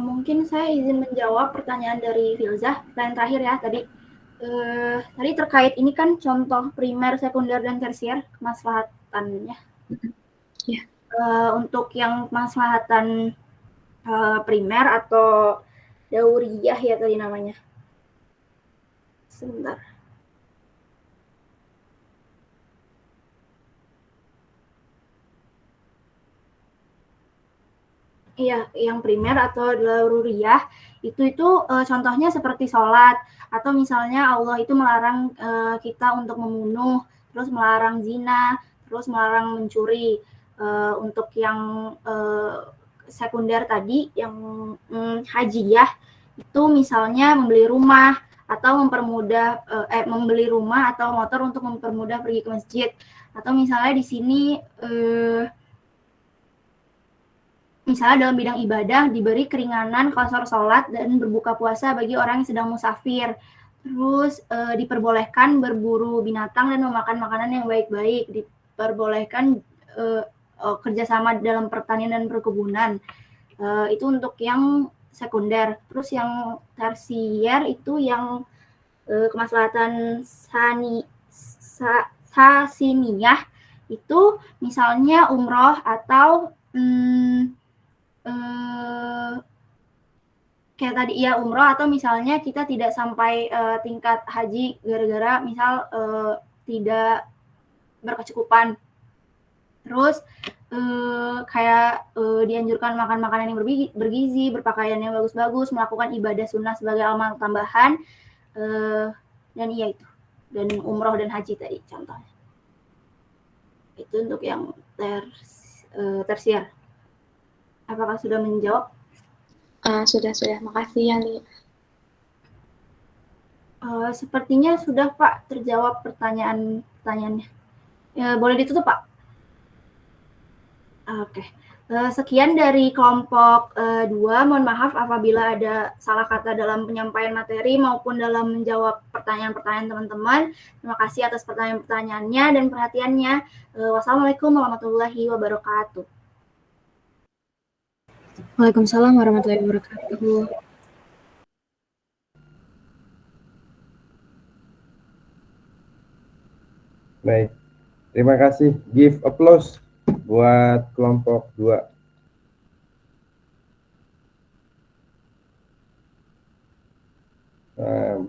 S1: Mungkin saya izin menjawab pertanyaan dari Filzah, pertanyaan terakhir ya tadi. Tadi terkait ini kan contoh primer, sekunder, dan tersier kemaslahatannya.
S10: Ya.
S1: Untuk yang kemaslahatan primer atau dauriyah ya tadi namanya. Sebentar. Iya, yang primer atau daruriyah itu contohnya seperti sholat atau misalnya Allah itu melarang kita untuk membunuh, terus melarang zina, terus melarang mencuri. Untuk yang sekunder tadi, yang hajiyah itu misalnya membeli rumah atau membeli rumah atau motor untuk mempermudah pergi ke masjid, atau misalnya di sini misalnya dalam bidang ibadah diberi keringanan qasar sholat dan berbuka puasa bagi orang yang sedang musafir. Terus diperbolehkan berburu binatang dan memakan makanan yang baik-baik. Diperbolehkan kerjasama dalam pertanian dan perkebunan. Itu untuk yang sekunder. Terus yang tersier itu yang kemaslahatan sasiniyah itu misalnya umroh atau kayak tadi ya umroh, atau misalnya kita tidak sampai tingkat haji gara-gara misal tidak berkecukupan. Terus kayak dianjurkan makan makanan yang bergizi, berpakaian yang bagus-bagus, melakukan ibadah sunnah sebagai amal tambahan, dan iya itu. Dan umroh dan haji tadi contohnya. Itu untuk yang tersier. Apakah sudah menjawab?
S10: Sudah. Makasih ya, Li.
S1: Sepertinya sudah, Pak, terjawab pertanyaannya. Boleh ditutup, Pak? Oke. Sekian dari kelompok 2. Mohon maaf apabila ada salah kata dalam penyampaian materi maupun dalam menjawab pertanyaan-pertanyaan teman-teman. Terima kasih atas pertanyaan-pertanyaannya dan perhatiannya. Wassalamualaikum warahmatullahi wabarakatuh.
S9: Waalaikumsalam warahmatullahi wabarakatuh.
S4: Baik, terima kasih. Give applause buat kelompok 2.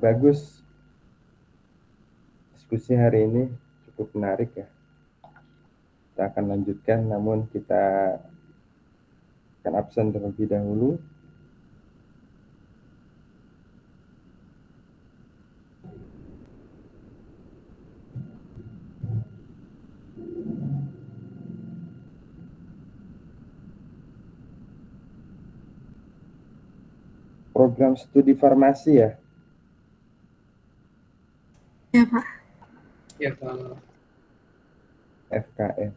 S4: Bagus. Diskusi hari ini cukup menarik ya. Kita akan lanjutkan, namun kita akan absen terlebih dahulu. Program studi farmasi ya?
S9: Ya, Pak.
S8: Ya, Pak.
S4: FKF.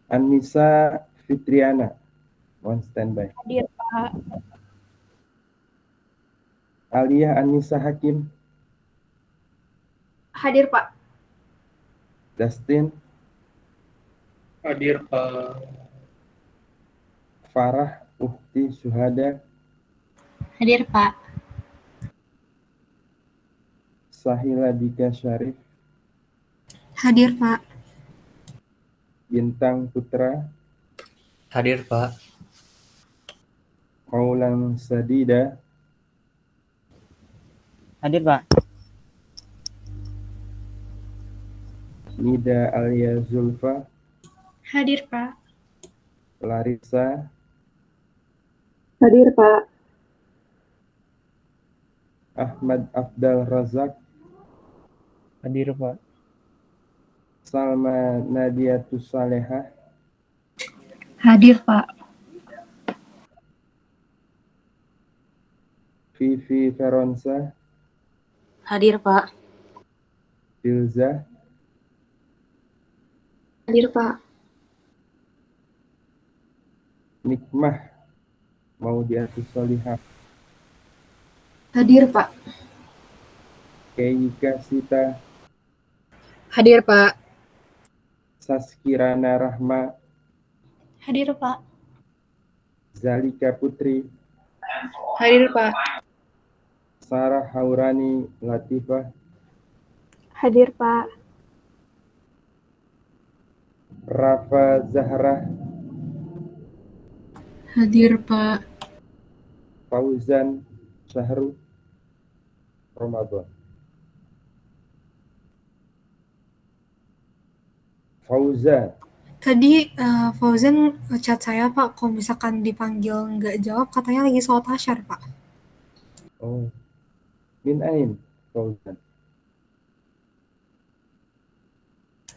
S4: Anissa Fitriana, mohon standby.
S6: Hadir, Pak.
S4: Alia Anissa Hakim.
S1: Hadir, Pak.
S4: Dustin.
S8: Hadir, Pak.
S4: Farah Ukti Suhada.
S10: Hadir, Pak.
S4: Sahila Dika Syarif.
S9: Hadir, Pak.
S4: Bintang Putra.
S11: Hadir, Pak.
S4: Maulang Sadida.
S2: Hadir, Pak.
S4: Nida Alia Zulfa.
S5: Hadir, Pak.
S4: Larissa.
S7: Hadir, Pak.
S4: Ahmad Afdal Razak.
S2: Hadir, Pak.
S4: Salma Nadiatus Salehah.
S5: Hadir, Pak.
S4: Vivi Veronsa.
S10: Hadir, Pak.
S4: Filza.
S10: Hadir, Pak.
S4: Nikmah Maudiatus Solihah.
S3: Hadir, Pak.
S4: Keika Sita.
S9: Hadir, Pak.
S4: Saskirana Rahma.
S5: Hadir, Pak.
S4: Zalika Putri.
S10: Hadir, Pak.
S4: Sarah Haurani Latifah.
S6: Hadir, Pak.
S4: Rafa Zahra.
S9: Hadir, Pak.
S4: Fauzan Sahru Ramadan. Fauzan.
S9: Tadi Fauzan chat saya, Pak, kalau misalkan dipanggil nggak jawab, katanya lagi sholat asyar, Pak.
S4: Oh. Min ain Fauzan.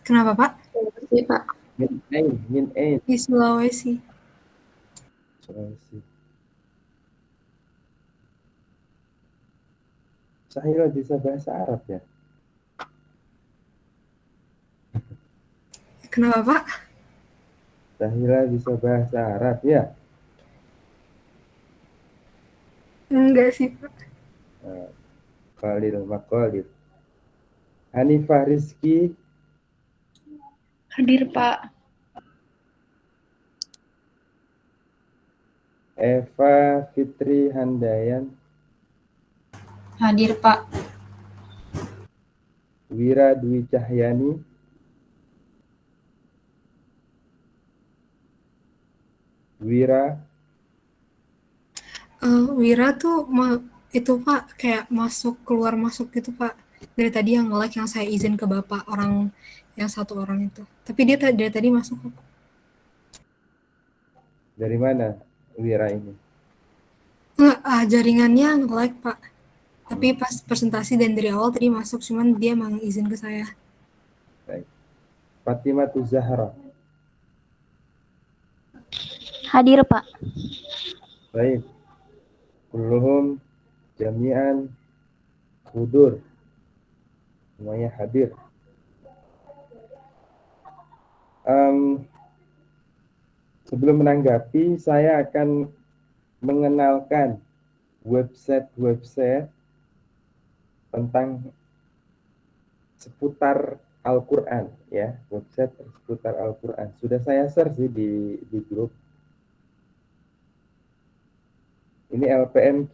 S9: Kenapa, Pak?
S10: Iya, Pak.
S4: Min ain.
S9: Di Sulawesi.
S4: Sulawesi. Sahila bisa bahasa Arab ya?
S9: Kenapa, Pak?
S4: Sahila bisa bahasa Arab ya?
S9: Enggak sih, Pak.
S4: Qalil maqalil. Hanifah Rizki.
S5: Hadir, Pak.
S4: Eva Fitri Handayan.
S5: Hadir, Pak.
S4: Wira Dwi Cahyani. Wira.
S9: Wira tuh itu, Pak, kayak masuk keluar masuk gitu, Pak. Dari tadi yang nge-like yang saya izin ke Bapak, orang yang satu orang itu. Tapi dia dari tadi masuk, Pak.
S4: Dari mana Wira ini?
S9: Jaringannya nge-like, Pak. Tapi pas presentasi dan dari awal tadi masuk, cuman dia mau izin ke saya.
S4: Baik. Fatimah Zahra.
S1: Hadir, Pak.
S4: Baik. Kulluhum jami'an hudur. Semuanya hadir. Sebelum menanggapi, saya akan mengenalkan website-website tentang seputar Al-Quran, ya, website seputar Al-Quran. Sudah saya share sih di grup. Ini LPMQ.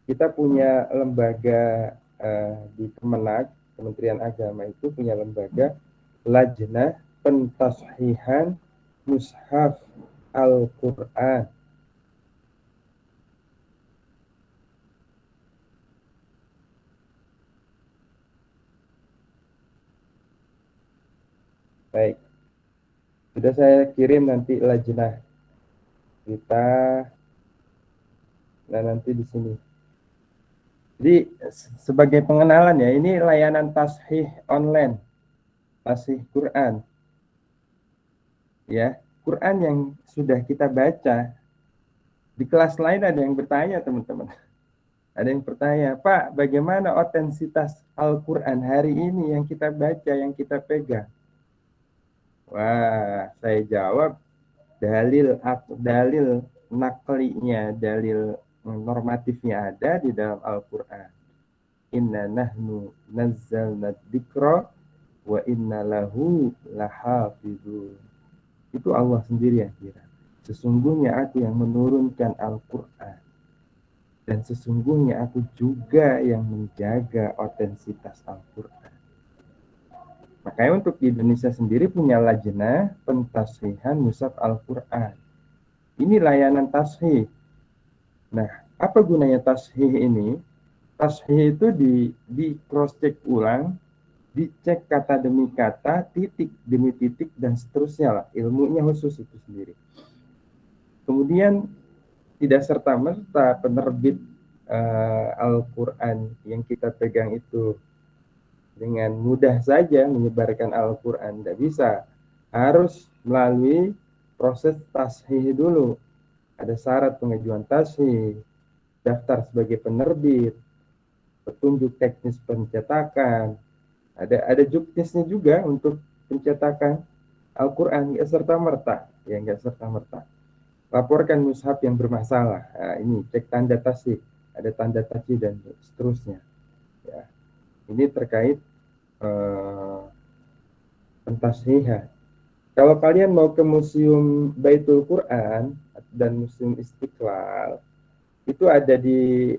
S4: Kita punya lembaga di Kemenag, Kementerian Agama itu punya lembaga Lajnah Pentashihan Mushaf Al-Quran. Baik, sudah saya kirim nanti lajnah kita. Nah, nanti di sini. Jadi sebagai pengenalan ya, ini layanan tashih online, tashih Quran. Ya, Quran yang sudah kita baca. Di kelas lain ada yang bertanya, teman-teman. Ada yang bertanya, Pak, bagaimana otentitas Al-Quran hari ini yang kita baca, yang kita pegang? Wah, saya jawab, dalil naklinya, dalil normatifnya ada di dalam Al-Quran. Inna nahnu nazzalna dzikra wa inna lahu lahafidun. Itu Allah sendiri yang kira. Sesungguhnya aku yang menurunkan Al-Quran. Dan sesungguhnya aku juga yang menjaga otentitas Al-Quran. Makanya untuk di Indonesia sendiri punya lajnah pentashihan mushaf Al-Quran. Ini layanan tashih. Nah, apa gunanya tashih ini? Tashih itu di cross check ulang, dicek kata demi kata, titik demi titik, dan seterusnya lah. Ilmunya khusus itu sendiri. Kemudian tidak serta-merta penerbit Al-Quran yang kita pegang itu dengan mudah saja menyebarkan Al-Quran. Tidak bisa. Harus melalui proses tashih dulu. Ada syarat pengajuan tashih, daftar sebagai penerbit, petunjuk teknis pencetakan, ada juknisnya juga untuk pencetakan Al-Quran, nggak serta-merta, ya nggak serta-merta. laporkan mushaf yang bermasalah. Nah, ini cek tanda tasdih, ada tanda tasdih dan seterusnya. Ya, ini terkait pentasnihan. Kalau kalian mau ke Museum Baitul Quran dan Museum Istiqlal, itu ada di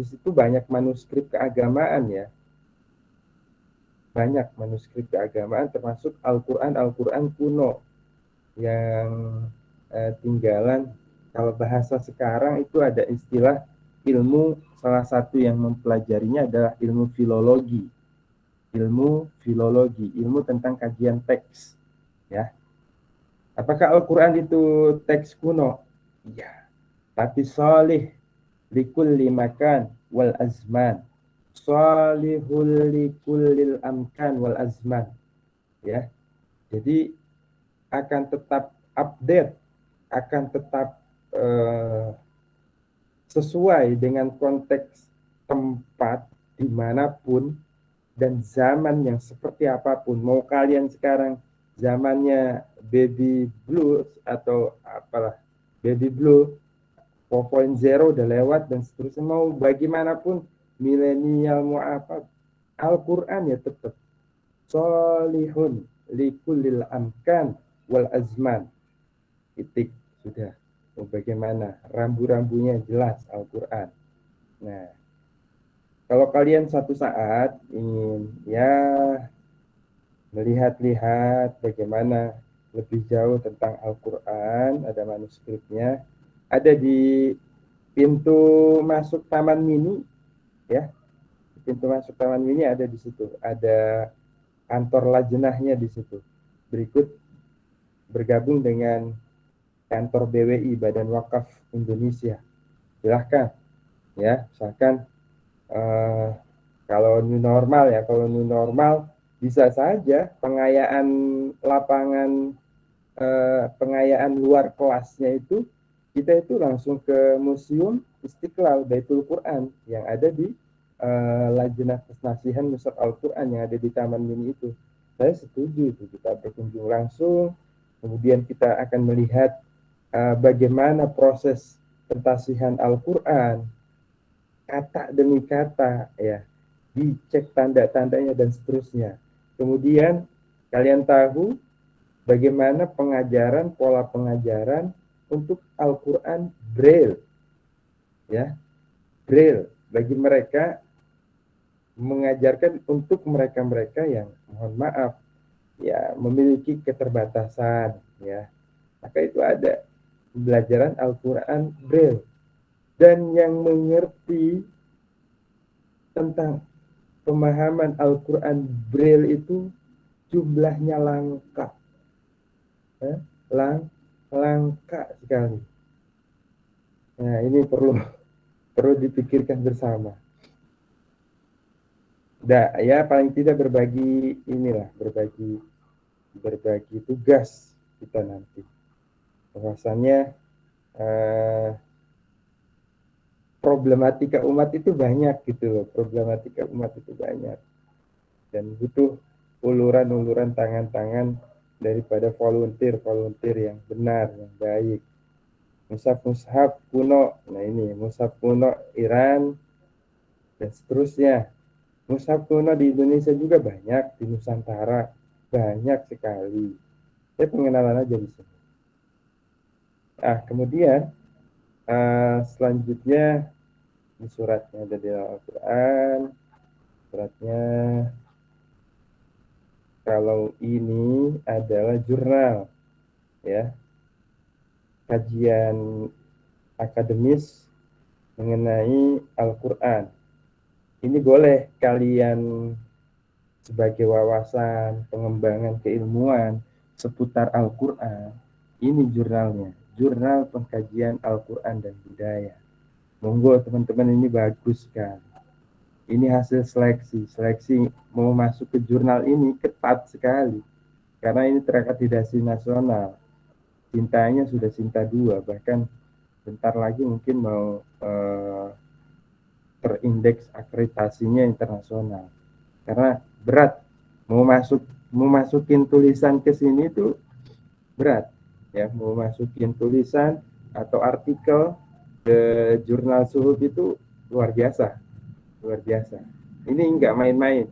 S4: situ banyak manuskrip keagamaan ya. Banyak manuskrip keagamaan termasuk Al-Quran kuno yang tinggalan. Kalau bahasa sekarang itu ada istilah ilmu, salah satu yang mempelajarinya adalah ilmu filologi. Ilmu tentang kajian teks. Ya. Apakah Al-Quran itu teks kuno? Iya. Tapi salih likulli makan wal azman. Salihul likullil amkan wal azman. Ya. Jadi akan tetap update, akan tetap sesuai dengan konteks tempat dimanapun dan zaman yang seperti apapun. Mau kalian sekarang zamannya baby blues atau apalah, baby blue 4.0 udah lewat dan seterusnya, mau bagaimanapun, milenial mau apa, Al-Quran ya tetap solihun likulil amkan wal azman. Titik, sudah. Mau bagaimana, rambu-rambunya jelas Al-Quran. Nah, kalau kalian suatu saat ingin ya melihat-lihat bagaimana lebih jauh tentang Al-Quran, ada manuskripnya, ada di pintu masuk Taman Mini, ya. Pintu masuk Taman Mini ada di situ, ada kantor lajnahnya di situ. Berikut bergabung dengan kantor BWI, Badan Wakaf Indonesia. Silahkan, ya, misalkan kalau new normal bisa saja pengayaan lapangan, pengayaan luar kelasnya itu kita itu langsung ke Museum Istiqlal Baitul Quran yang ada di Lajnah Pesnasihan Mushaf Al-Quran yang ada di Taman Mini itu. Saya setuju itu, kita berkunjung langsung, kemudian kita akan melihat bagaimana proses pentasihan Al-Quran, kata demi kata, ya, dicek tanda-tandanya dan seterusnya. Kemudian kalian tahu bagaimana pengajaran, pola pengajaran untuk Al-Quran Braille, ya, Braille bagi mereka, mengajarkan untuk mereka-mereka yang mohon maaf ya memiliki keterbatasan, ya, maka itu ada pembelajaran Al-Quran Braille. Dan yang mengerti tentang pemahaman Al-Quran Braille itu jumlahnya langka, langka sekali. Nah, ini perlu dipikirkan bersama. Ya paling tidak berbagi tugas kita nanti. Bahwasannya problematika umat itu banyak gitu loh, dan butuh uluran tangan-tangan daripada volunteer yang benar, yang baik. Mushaf kuno, nah ini mushaf kuno Iran dan seterusnya. Mushaf kuno di Indonesia juga banyak, di Nusantara banyak sekali. Saya pengenalan aja di sini. Kemudian selanjutnya di suratnya ada di Al-Quran. Suratnya kalau ini adalah jurnal, ya, kajian akademis mengenai Al-Quran. Ini boleh kalian sebagai wawasan pengembangan keilmuan seputar Al-Quran. Ini jurnalnya, jurnal pengkajian Al-Quran dan budaya. Monggo teman-teman, ini bagus sekali. Ini hasil seleksi mau masuk ke jurnal ini ketat sekali. Karena ini terakreditasi nasional. Cintanya sudah Cinta 2, bahkan bentar lagi mungkin mau terindeks akreditasinya internasional. Karena berat, mau masukin tulisan ke sini itu berat. Ya, mau masukin tulisan atau artikel ke jurnal Suhuf itu luar biasa, luar biasa. Ini nggak main-main.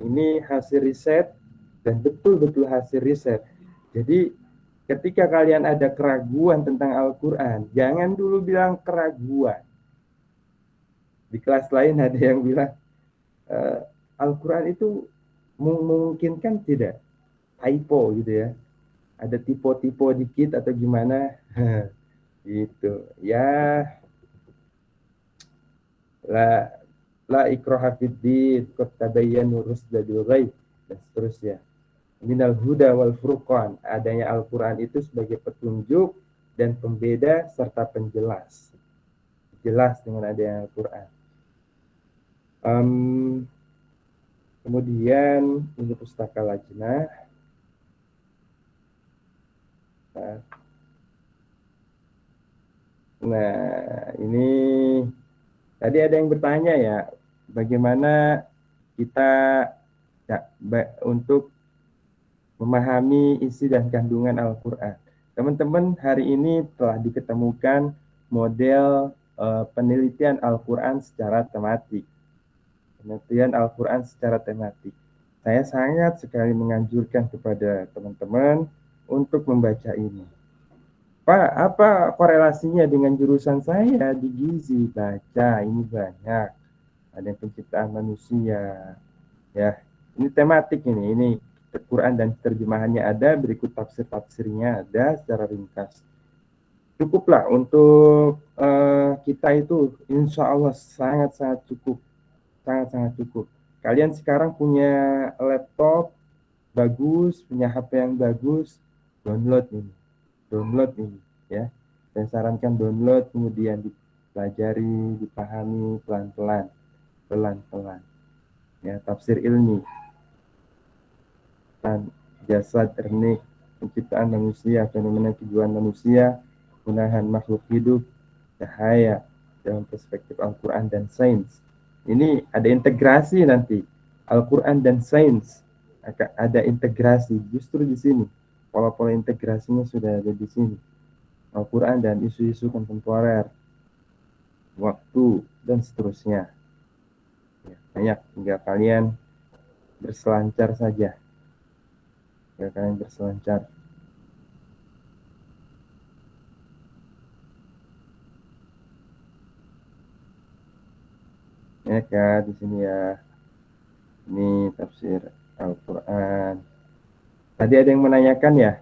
S4: Ini hasil riset dan betul-betul hasil riset. Jadi ketika kalian ada keraguan tentang Al-Quran, jangan dulu bilang keraguan. Di kelas lain ada yang bilang Al-Quran itu memungkinkan tidak typo gitu ya, ada tipe-tipe dikit atau gimana gitu ya. La ikraha fiddin qad tabayyana rusda bil ghaib dan seterusnya. Minal huda wal furqan, adanya Al-Quran itu sebagai petunjuk dan pembeda serta penjelas. Jelas dengan adanya Al-Quran. Kemudian ini pustaka lajnah. Nah, ini tadi ada yang bertanya ya, bagaimana kita untuk memahami isi dan kandungan Al-Quran. Teman-teman, hari ini telah diketemukan model penelitian Al-Quran secara tematik. Penelitian Al-Quran secara tematik. Saya sangat sekali menganjurkan kepada teman-teman untuk membaca ini. Pak, apa korelasinya dengan jurusan saya di Gizi? Baca, ini banyak. Ada yang penciptaan manusia. Ya, ini tematik ini Quran dan terjemahannya ada, berikut tafsir-tafsirnya ada secara ringkas. Cukuplah untuk kita itu, insya Allah sangat-sangat cukup. Sangat-sangat cukup. Kalian sekarang punya laptop bagus, punya HP yang bagus, download ini ya. Saya sarankan download, kemudian dipelajari, dipahami pelan-pelan ya. Tafsir ilmi dan jasad ernik, penciptaan manusia, fenomena kejiwaan manusia, gunahan makhluk hidup, cahaya dalam perspektif Al-Quran dan sains. Ini ada integrasi nanti Al-Quran dan sains, ada integrasi justru di sini. Pola-pola integrasinya sudah ada di sini. Al-Quran dan isu-isu kontemporer, waktu dan seterusnya. Ya, banyak, tinggal kalian berselancar saja. Tinggal kalian berselancar. Ya kan, di sini ya. Ini tafsir Al-Quran. Tadi ada yang menanyakan ya,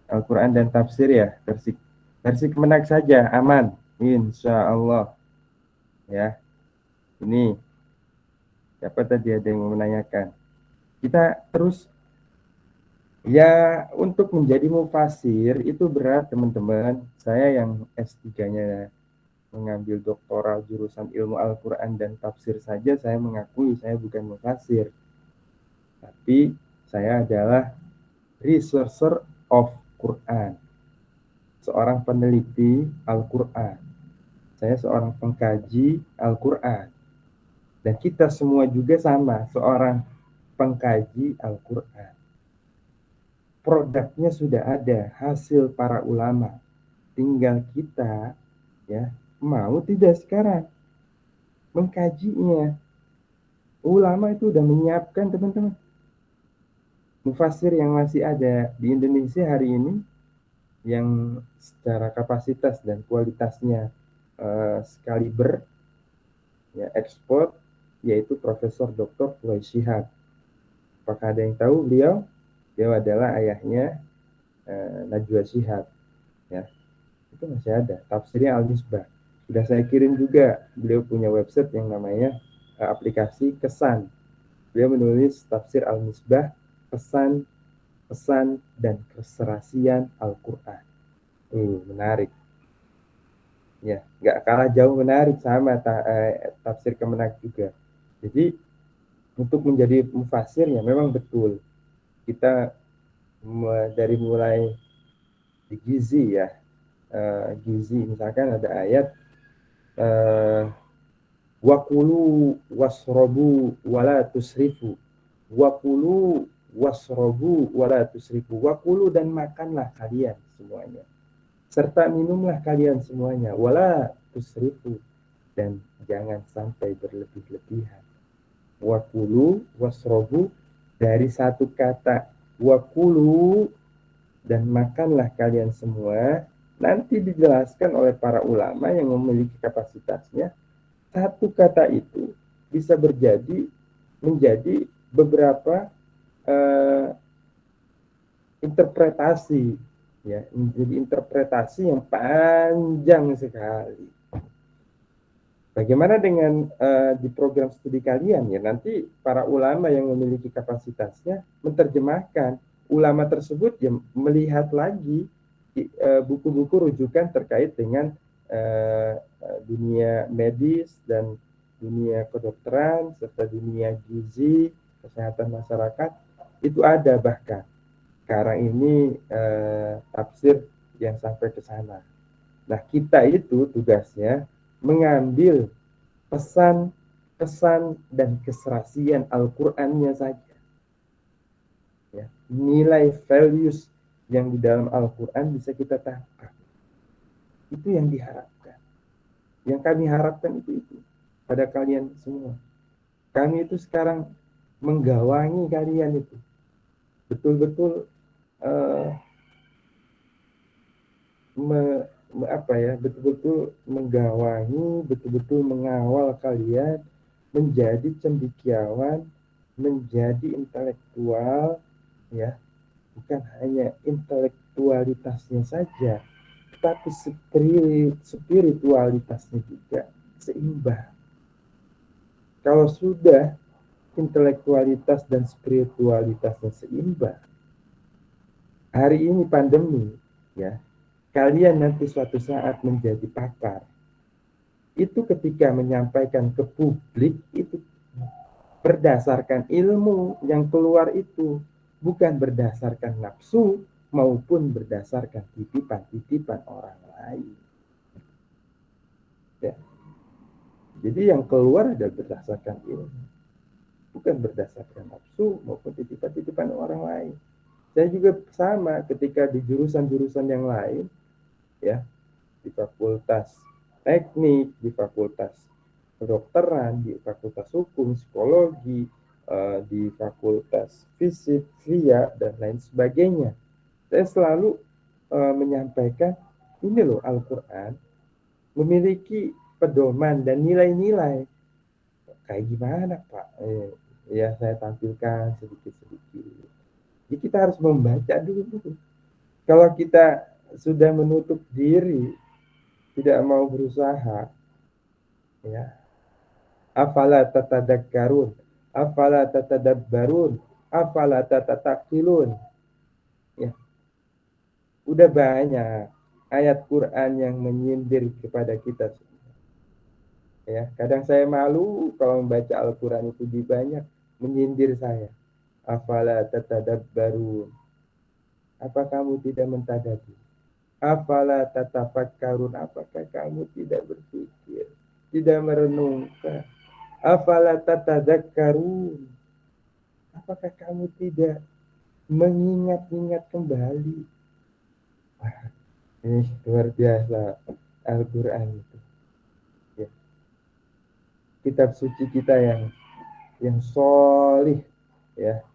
S4: Al-Quran dan tafsir ya, versi Kemenak saja, aman, insya Allah. Ya, ini siapa tadi ada yang menanyakan? Kita terus, ya untuk menjadi mufasir itu berat teman-teman. Saya yang S3-nya mengambil doktoral jurusan ilmu Al-Quran dan tafsir saja, saya mengakui saya bukan mufasir. Tapi saya adalah researcher of Quran. Seorang peneliti Al-Quran. Saya seorang pengkaji Al-Quran. Dan kita semua juga sama, seorang pengkaji Al-Quran. Produknya sudah ada, hasil para ulama. Tinggal kita ya mau tidak sekarang mengkajinya. Ulama itu udah menyiapkan teman-teman. Mufasir yang masih ada di Indonesia hari ini yang secara kapasitas dan kualitasnya sekaliber ya ekspor, yaitu Profesor Dr. Fuad Shihab. Apakah ada yang tahu beliau? Beliau adalah ayahnya Najwa Shihab ya. Itu masih ada tafsirnya Al-Misbah. Sudah saya kirim juga, beliau punya website yang namanya aplikasi Kesan. Beliau menulis tafsir Al-Misbah, pesan dan keserasian Al-Quran. Menarik. Ya, nggak kalah jauh menarik sama tafsir Kemenak juga. Jadi untuk menjadi mufasir ya memang betul. Kita dari mulai di Gizi ya, Gizi misalkan ada ayat wakulu wasrobu wala tusrifu, wakulu wasrobu wala tusrifu, wakulu dan makanlah kalian semuanya, serta minumlah kalian semuanya, wala tusrifu dan jangan sampai berlebih-lebihan. Wakulu wasrobu dari satu kata wakulu dan makanlah kalian semua, nanti dijelaskan oleh para ulama yang memiliki kapasitasnya, satu kata itu bisa menjadi beberapa interpretasi, ya, menjadi interpretasi yang panjang sekali. Bagaimana dengan di program studi kalian, ya, nanti para ulama yang memiliki kapasitasnya menerjemahkan, ulama tersebut ya melihat lagi buku-buku rujukan terkait dengan dunia medis dan dunia kedokteran serta dunia gizi, kesehatan masyarakat, itu ada bahkan sekarang ini tafsir yang sampai ke sana. Nah, kita itu tugasnya mengambil pesan dan keserasian Al-Qur'annya saja. Ya, nilai values yang di dalam Al-Qur'an bisa kita tangkap. Itu yang diharapkan. Yang kami harapkan itu pada kalian semua. Kami itu sekarang menggawangi kalian itu. Betul-betul betul-betul menggawangi, betul-betul mengawal kalian menjadi cendekiawan, menjadi intelektual, ya, bukan hanya intelektualitasnya saja, tapi spiritualitasnya juga seimbang. Kalau sudah intelektualitas dan spiritualitasnya seimbang, hari ini pandemi, ya, kalian nanti suatu saat menjadi pakar. Itu ketika menyampaikan ke publik itu berdasarkan ilmu yang keluar itu, bukan berdasarkan nafsu maupun berdasarkan titipan-titipan orang lain. Ya. Jadi yang keluar adalah berdasarkan ilmu, bukan berdasarkan nafsu maupun titipan-titipan orang lain. Saya juga sama ketika di jurusan-jurusan yang lain, ya, di fakultas teknik, di fakultas kedokteran, di fakultas hukum, psikologi, di fakultas fisik, FIA, dan lain sebagainya. Saya selalu menyampaikan, ini loh Al-Quran memiliki pedoman dan nilai-nilai. Kayak gimana Pak? Ya saya tampilkan sedikit-sedikit. Jadi kita harus membaca dulu. Kalau kita sudah menutup diri, tidak mau berusaha, ya, afala tatadakkarun, afala tatadabbarun, afala tatataqilun. Ya. Udah banyak ayat Quran yang menyindir kepada kita. Ya, kadang saya malu kalau membaca Al-Quran itu di banyak menyindir saya. Afala tatadabbarun. Apa kamu tidak mentadabbur? Afala tatafakkarun, apakah kamu tidak berpikir, tidak merenungkan? Afala tatadzakkarun, apakah kamu tidak mengingat-ingat kembali? Wah, ini luar biasa Al-Quran itu. Ya. Kitab suci kita yang solih, ya,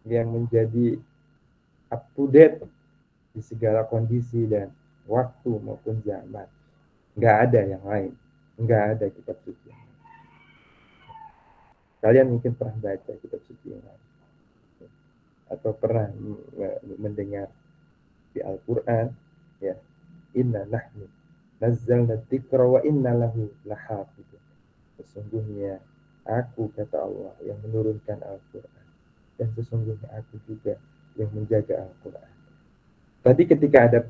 S4: yang menjadi up to date di segala kondisi dan waktu maupun zaman. Nggak ada yang lain. Nggak ada kitab suci. Kalian mungkin pernah baca kitab suci yang lain. Atau pernah mendengar di Al-Quran, ya, inna nahnu nazzalna dzikra wa inna lahu lahafidun. Sesungguhnya aku, kata Allah, yang menurunkan Al-Quran. Dan sesungguhnya aku juga yang menjaga Al-Quran. Tadi ketika ada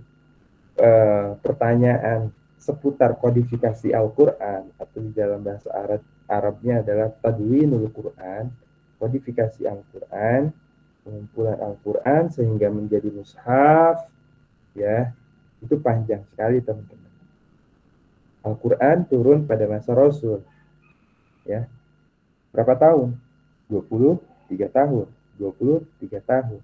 S4: pertanyaan seputar kodifikasi Al-Quran, atau di dalam bahasa Arabnya adalah tadwinul Quran, kodifikasi Al-Quran, pengumpulan Al-Quran sehingga menjadi mushaf, ya, itu panjang sekali teman-teman. Al-Quran turun pada masa Rasul, ya, berapa tahun? 23 tahun. 23 tahun.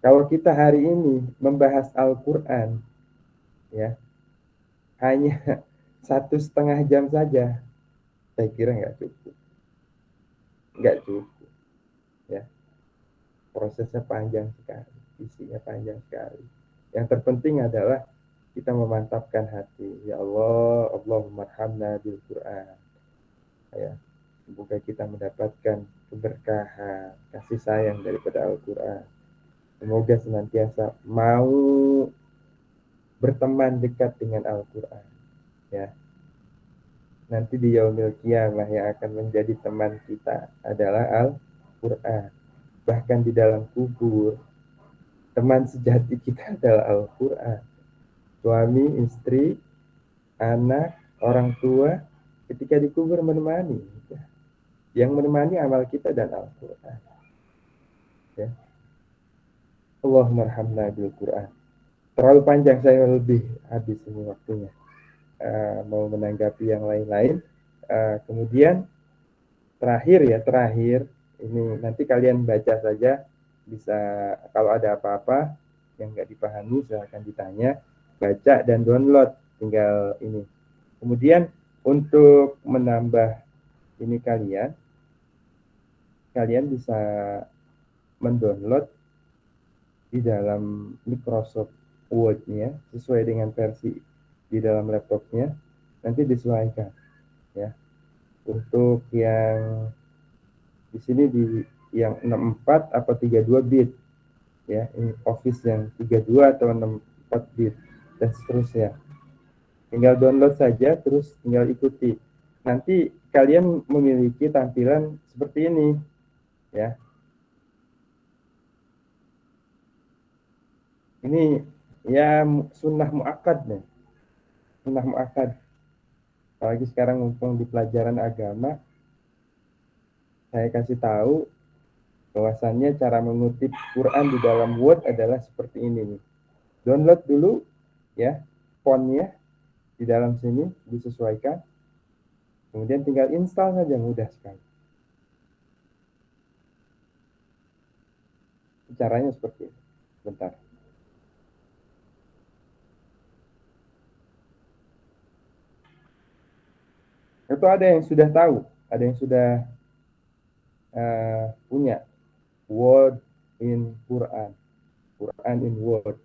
S4: Kalau kita hari ini membahas Al-Quran, ya, hanya 1,5 jam saja, saya kira nggak cukup. Nggak cukup. Ya. Prosesnya panjang sekali, isinya panjang sekali. Yang terpenting adalah kita memantapkan hati. Ya Allah, Allahumma arhamna bil Quran. Ya, semoga kita mendapatkan keberkahan, kasih sayang daripada Al-Quran. Semoga senantiasa mau berteman dekat dengan Al-Quran. Ya. Nanti di yaumil qiyamah yang akan menjadi teman kita adalah Al-Quran. Bahkan di dalam kubur, teman sejati kita adalah Al-Quran. Suami, istri, anak, orang tua, ketika dikubur menemani. Ya. Yang menemani amal kita dan Al-Quran. Ya. Allahumma arhamna bil Quran. Terlalu panjang, saya lebih habis ini waktunya. Mau menanggapi yang lain-lain. Kemudian terakhir ini nanti kalian baca saja, bisa kalau ada apa-apa yang nggak dipahami silahkan ditanya, baca dan download, tinggal ini. Kemudian untuk menambah ini kalian bisa mendownload di dalam Microsoft Word-nya sesuai dengan versi di dalam laptopnya, nanti disesuaikan ya. Untuk yang di sini yang 64 atau 32 bit ya, ini Office yang 32 atau 64 bit dan seterusnya. Tinggal download saja, terus tinggal ikuti. Nanti kalian memiliki tampilan seperti ini ya. Ini ya sunnah muakkad nih. Sunnah muakkad. Apalagi sekarang mumpung di pelajaran agama, saya kasih tahu bahwasannya cara mengutip Quran di dalam Word adalah seperti ini nih. Download dulu ya, fontnya di dalam sini disesuaikan. Kemudian tinggal install saja, mudah sekali. Caranya seperti ini. Bentar. Itu ada yang sudah tahu, ada yang sudah punya Word in Quran, Quran in Word.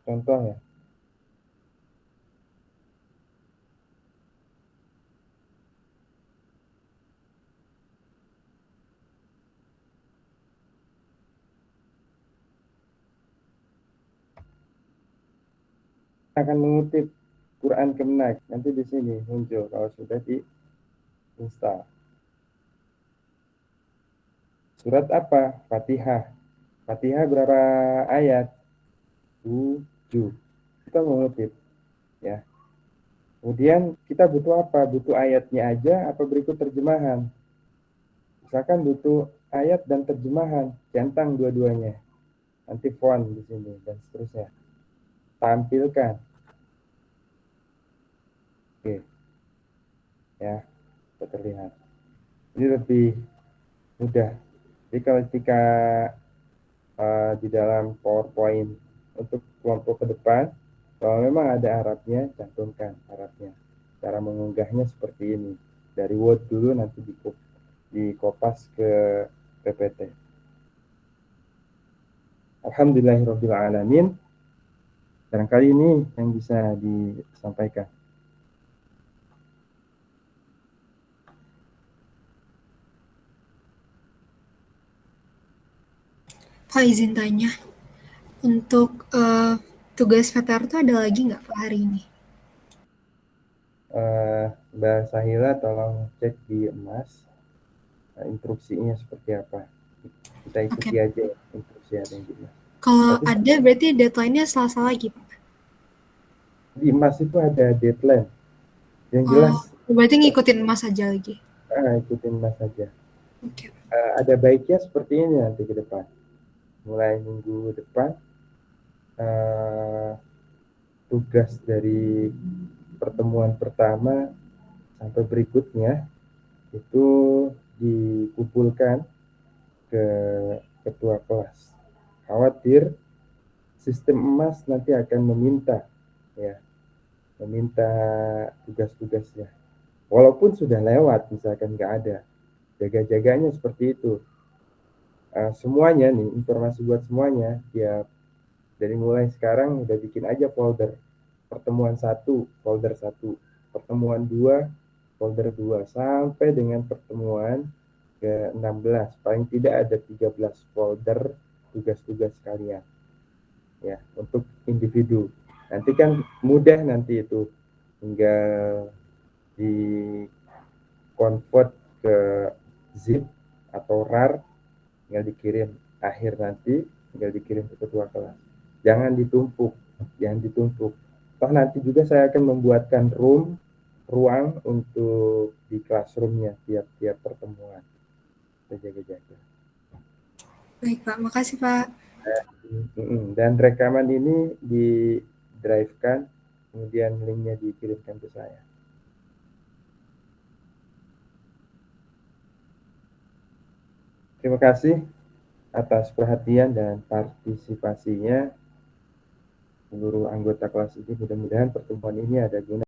S4: Contoh ya. Akan mengutip Quran Kemenak, nanti di sini muncul kalau sudah di-install. Surat apa? Fatihah. Fatihah berapa ayat? 7. Kita mengutip ya. Kemudian kita butuh apa? Butuh ayatnya aja apa berikut terjemahan? Misalkan butuh ayat dan terjemahan, centang dua-duanya. Nanti font di sini dan seterusnya. Tampilkan. Oke. Ya, bisa terlihat. Ini lebih mudah. Jadi kalau ketika di dalam PowerPoint untuk kelompok ke depan, kalau memang ada Arabnya, cantumkan Arabnya. Cara mengunggahnya seperti ini. Dari Word dulu, nanti dikopas ke PPT. Alhamdulillahirrabbilalamin. Barangkali ini yang bisa disampaikan.
S9: Pak izin tanya, untuk tugas VTR itu ada lagi nggak Pak hari ini?
S4: Mbak Sahila tolong cek di Emas instruksinya seperti apa. Kita ikuti aja ya, instruksi ada yang di Emas.
S9: Kalau ada berarti deadline-nya Selasa lagi Pak?
S4: Di Emas itu ada deadline. Yang jelas.
S9: Berarti ngikutin Emas aja lagi?
S4: Ikutin Emas saja.
S9: Oke.
S4: Ada baiknya seperti ini nanti ke depan. Mulai minggu depan, tugas dari pertemuan pertama sampai berikutnya itu dikumpulkan ke ketua kelas. Khawatir sistem Emas nanti akan meminta tugas-tugasnya. Walaupun sudah lewat, misalkan nggak ada, jaga-jaganya seperti itu. Semuanya nih, informasi buat semuanya, ya dari mulai sekarang udah bikin aja folder. Pertemuan 1, folder 1. Pertemuan 2, folder 2. Sampai dengan pertemuan ke-16. Paling tidak ada 13 folder tugas-tugas kalian. Ya, untuk individu. Nanti kan mudah nanti itu. Tinggal di convert ke zip atau RAR, tinggal dikirim akhir nanti, tinggal dikirim ke ketua kelas. Jangan ditumpuk. Toh nanti juga saya akan membuatkan ruang untuk di classroomnya tiap pertemuan. Kita jaga-jaga.
S9: Baik Pak, makasih Pak.
S4: Dan rekaman ini di drive-kan, kemudian linknya dikirimkan ke saya. Terima kasih atas perhatian dan partisipasinya seluruh anggota kelas ini. Mudah-mudahan pertemuan ini ada guna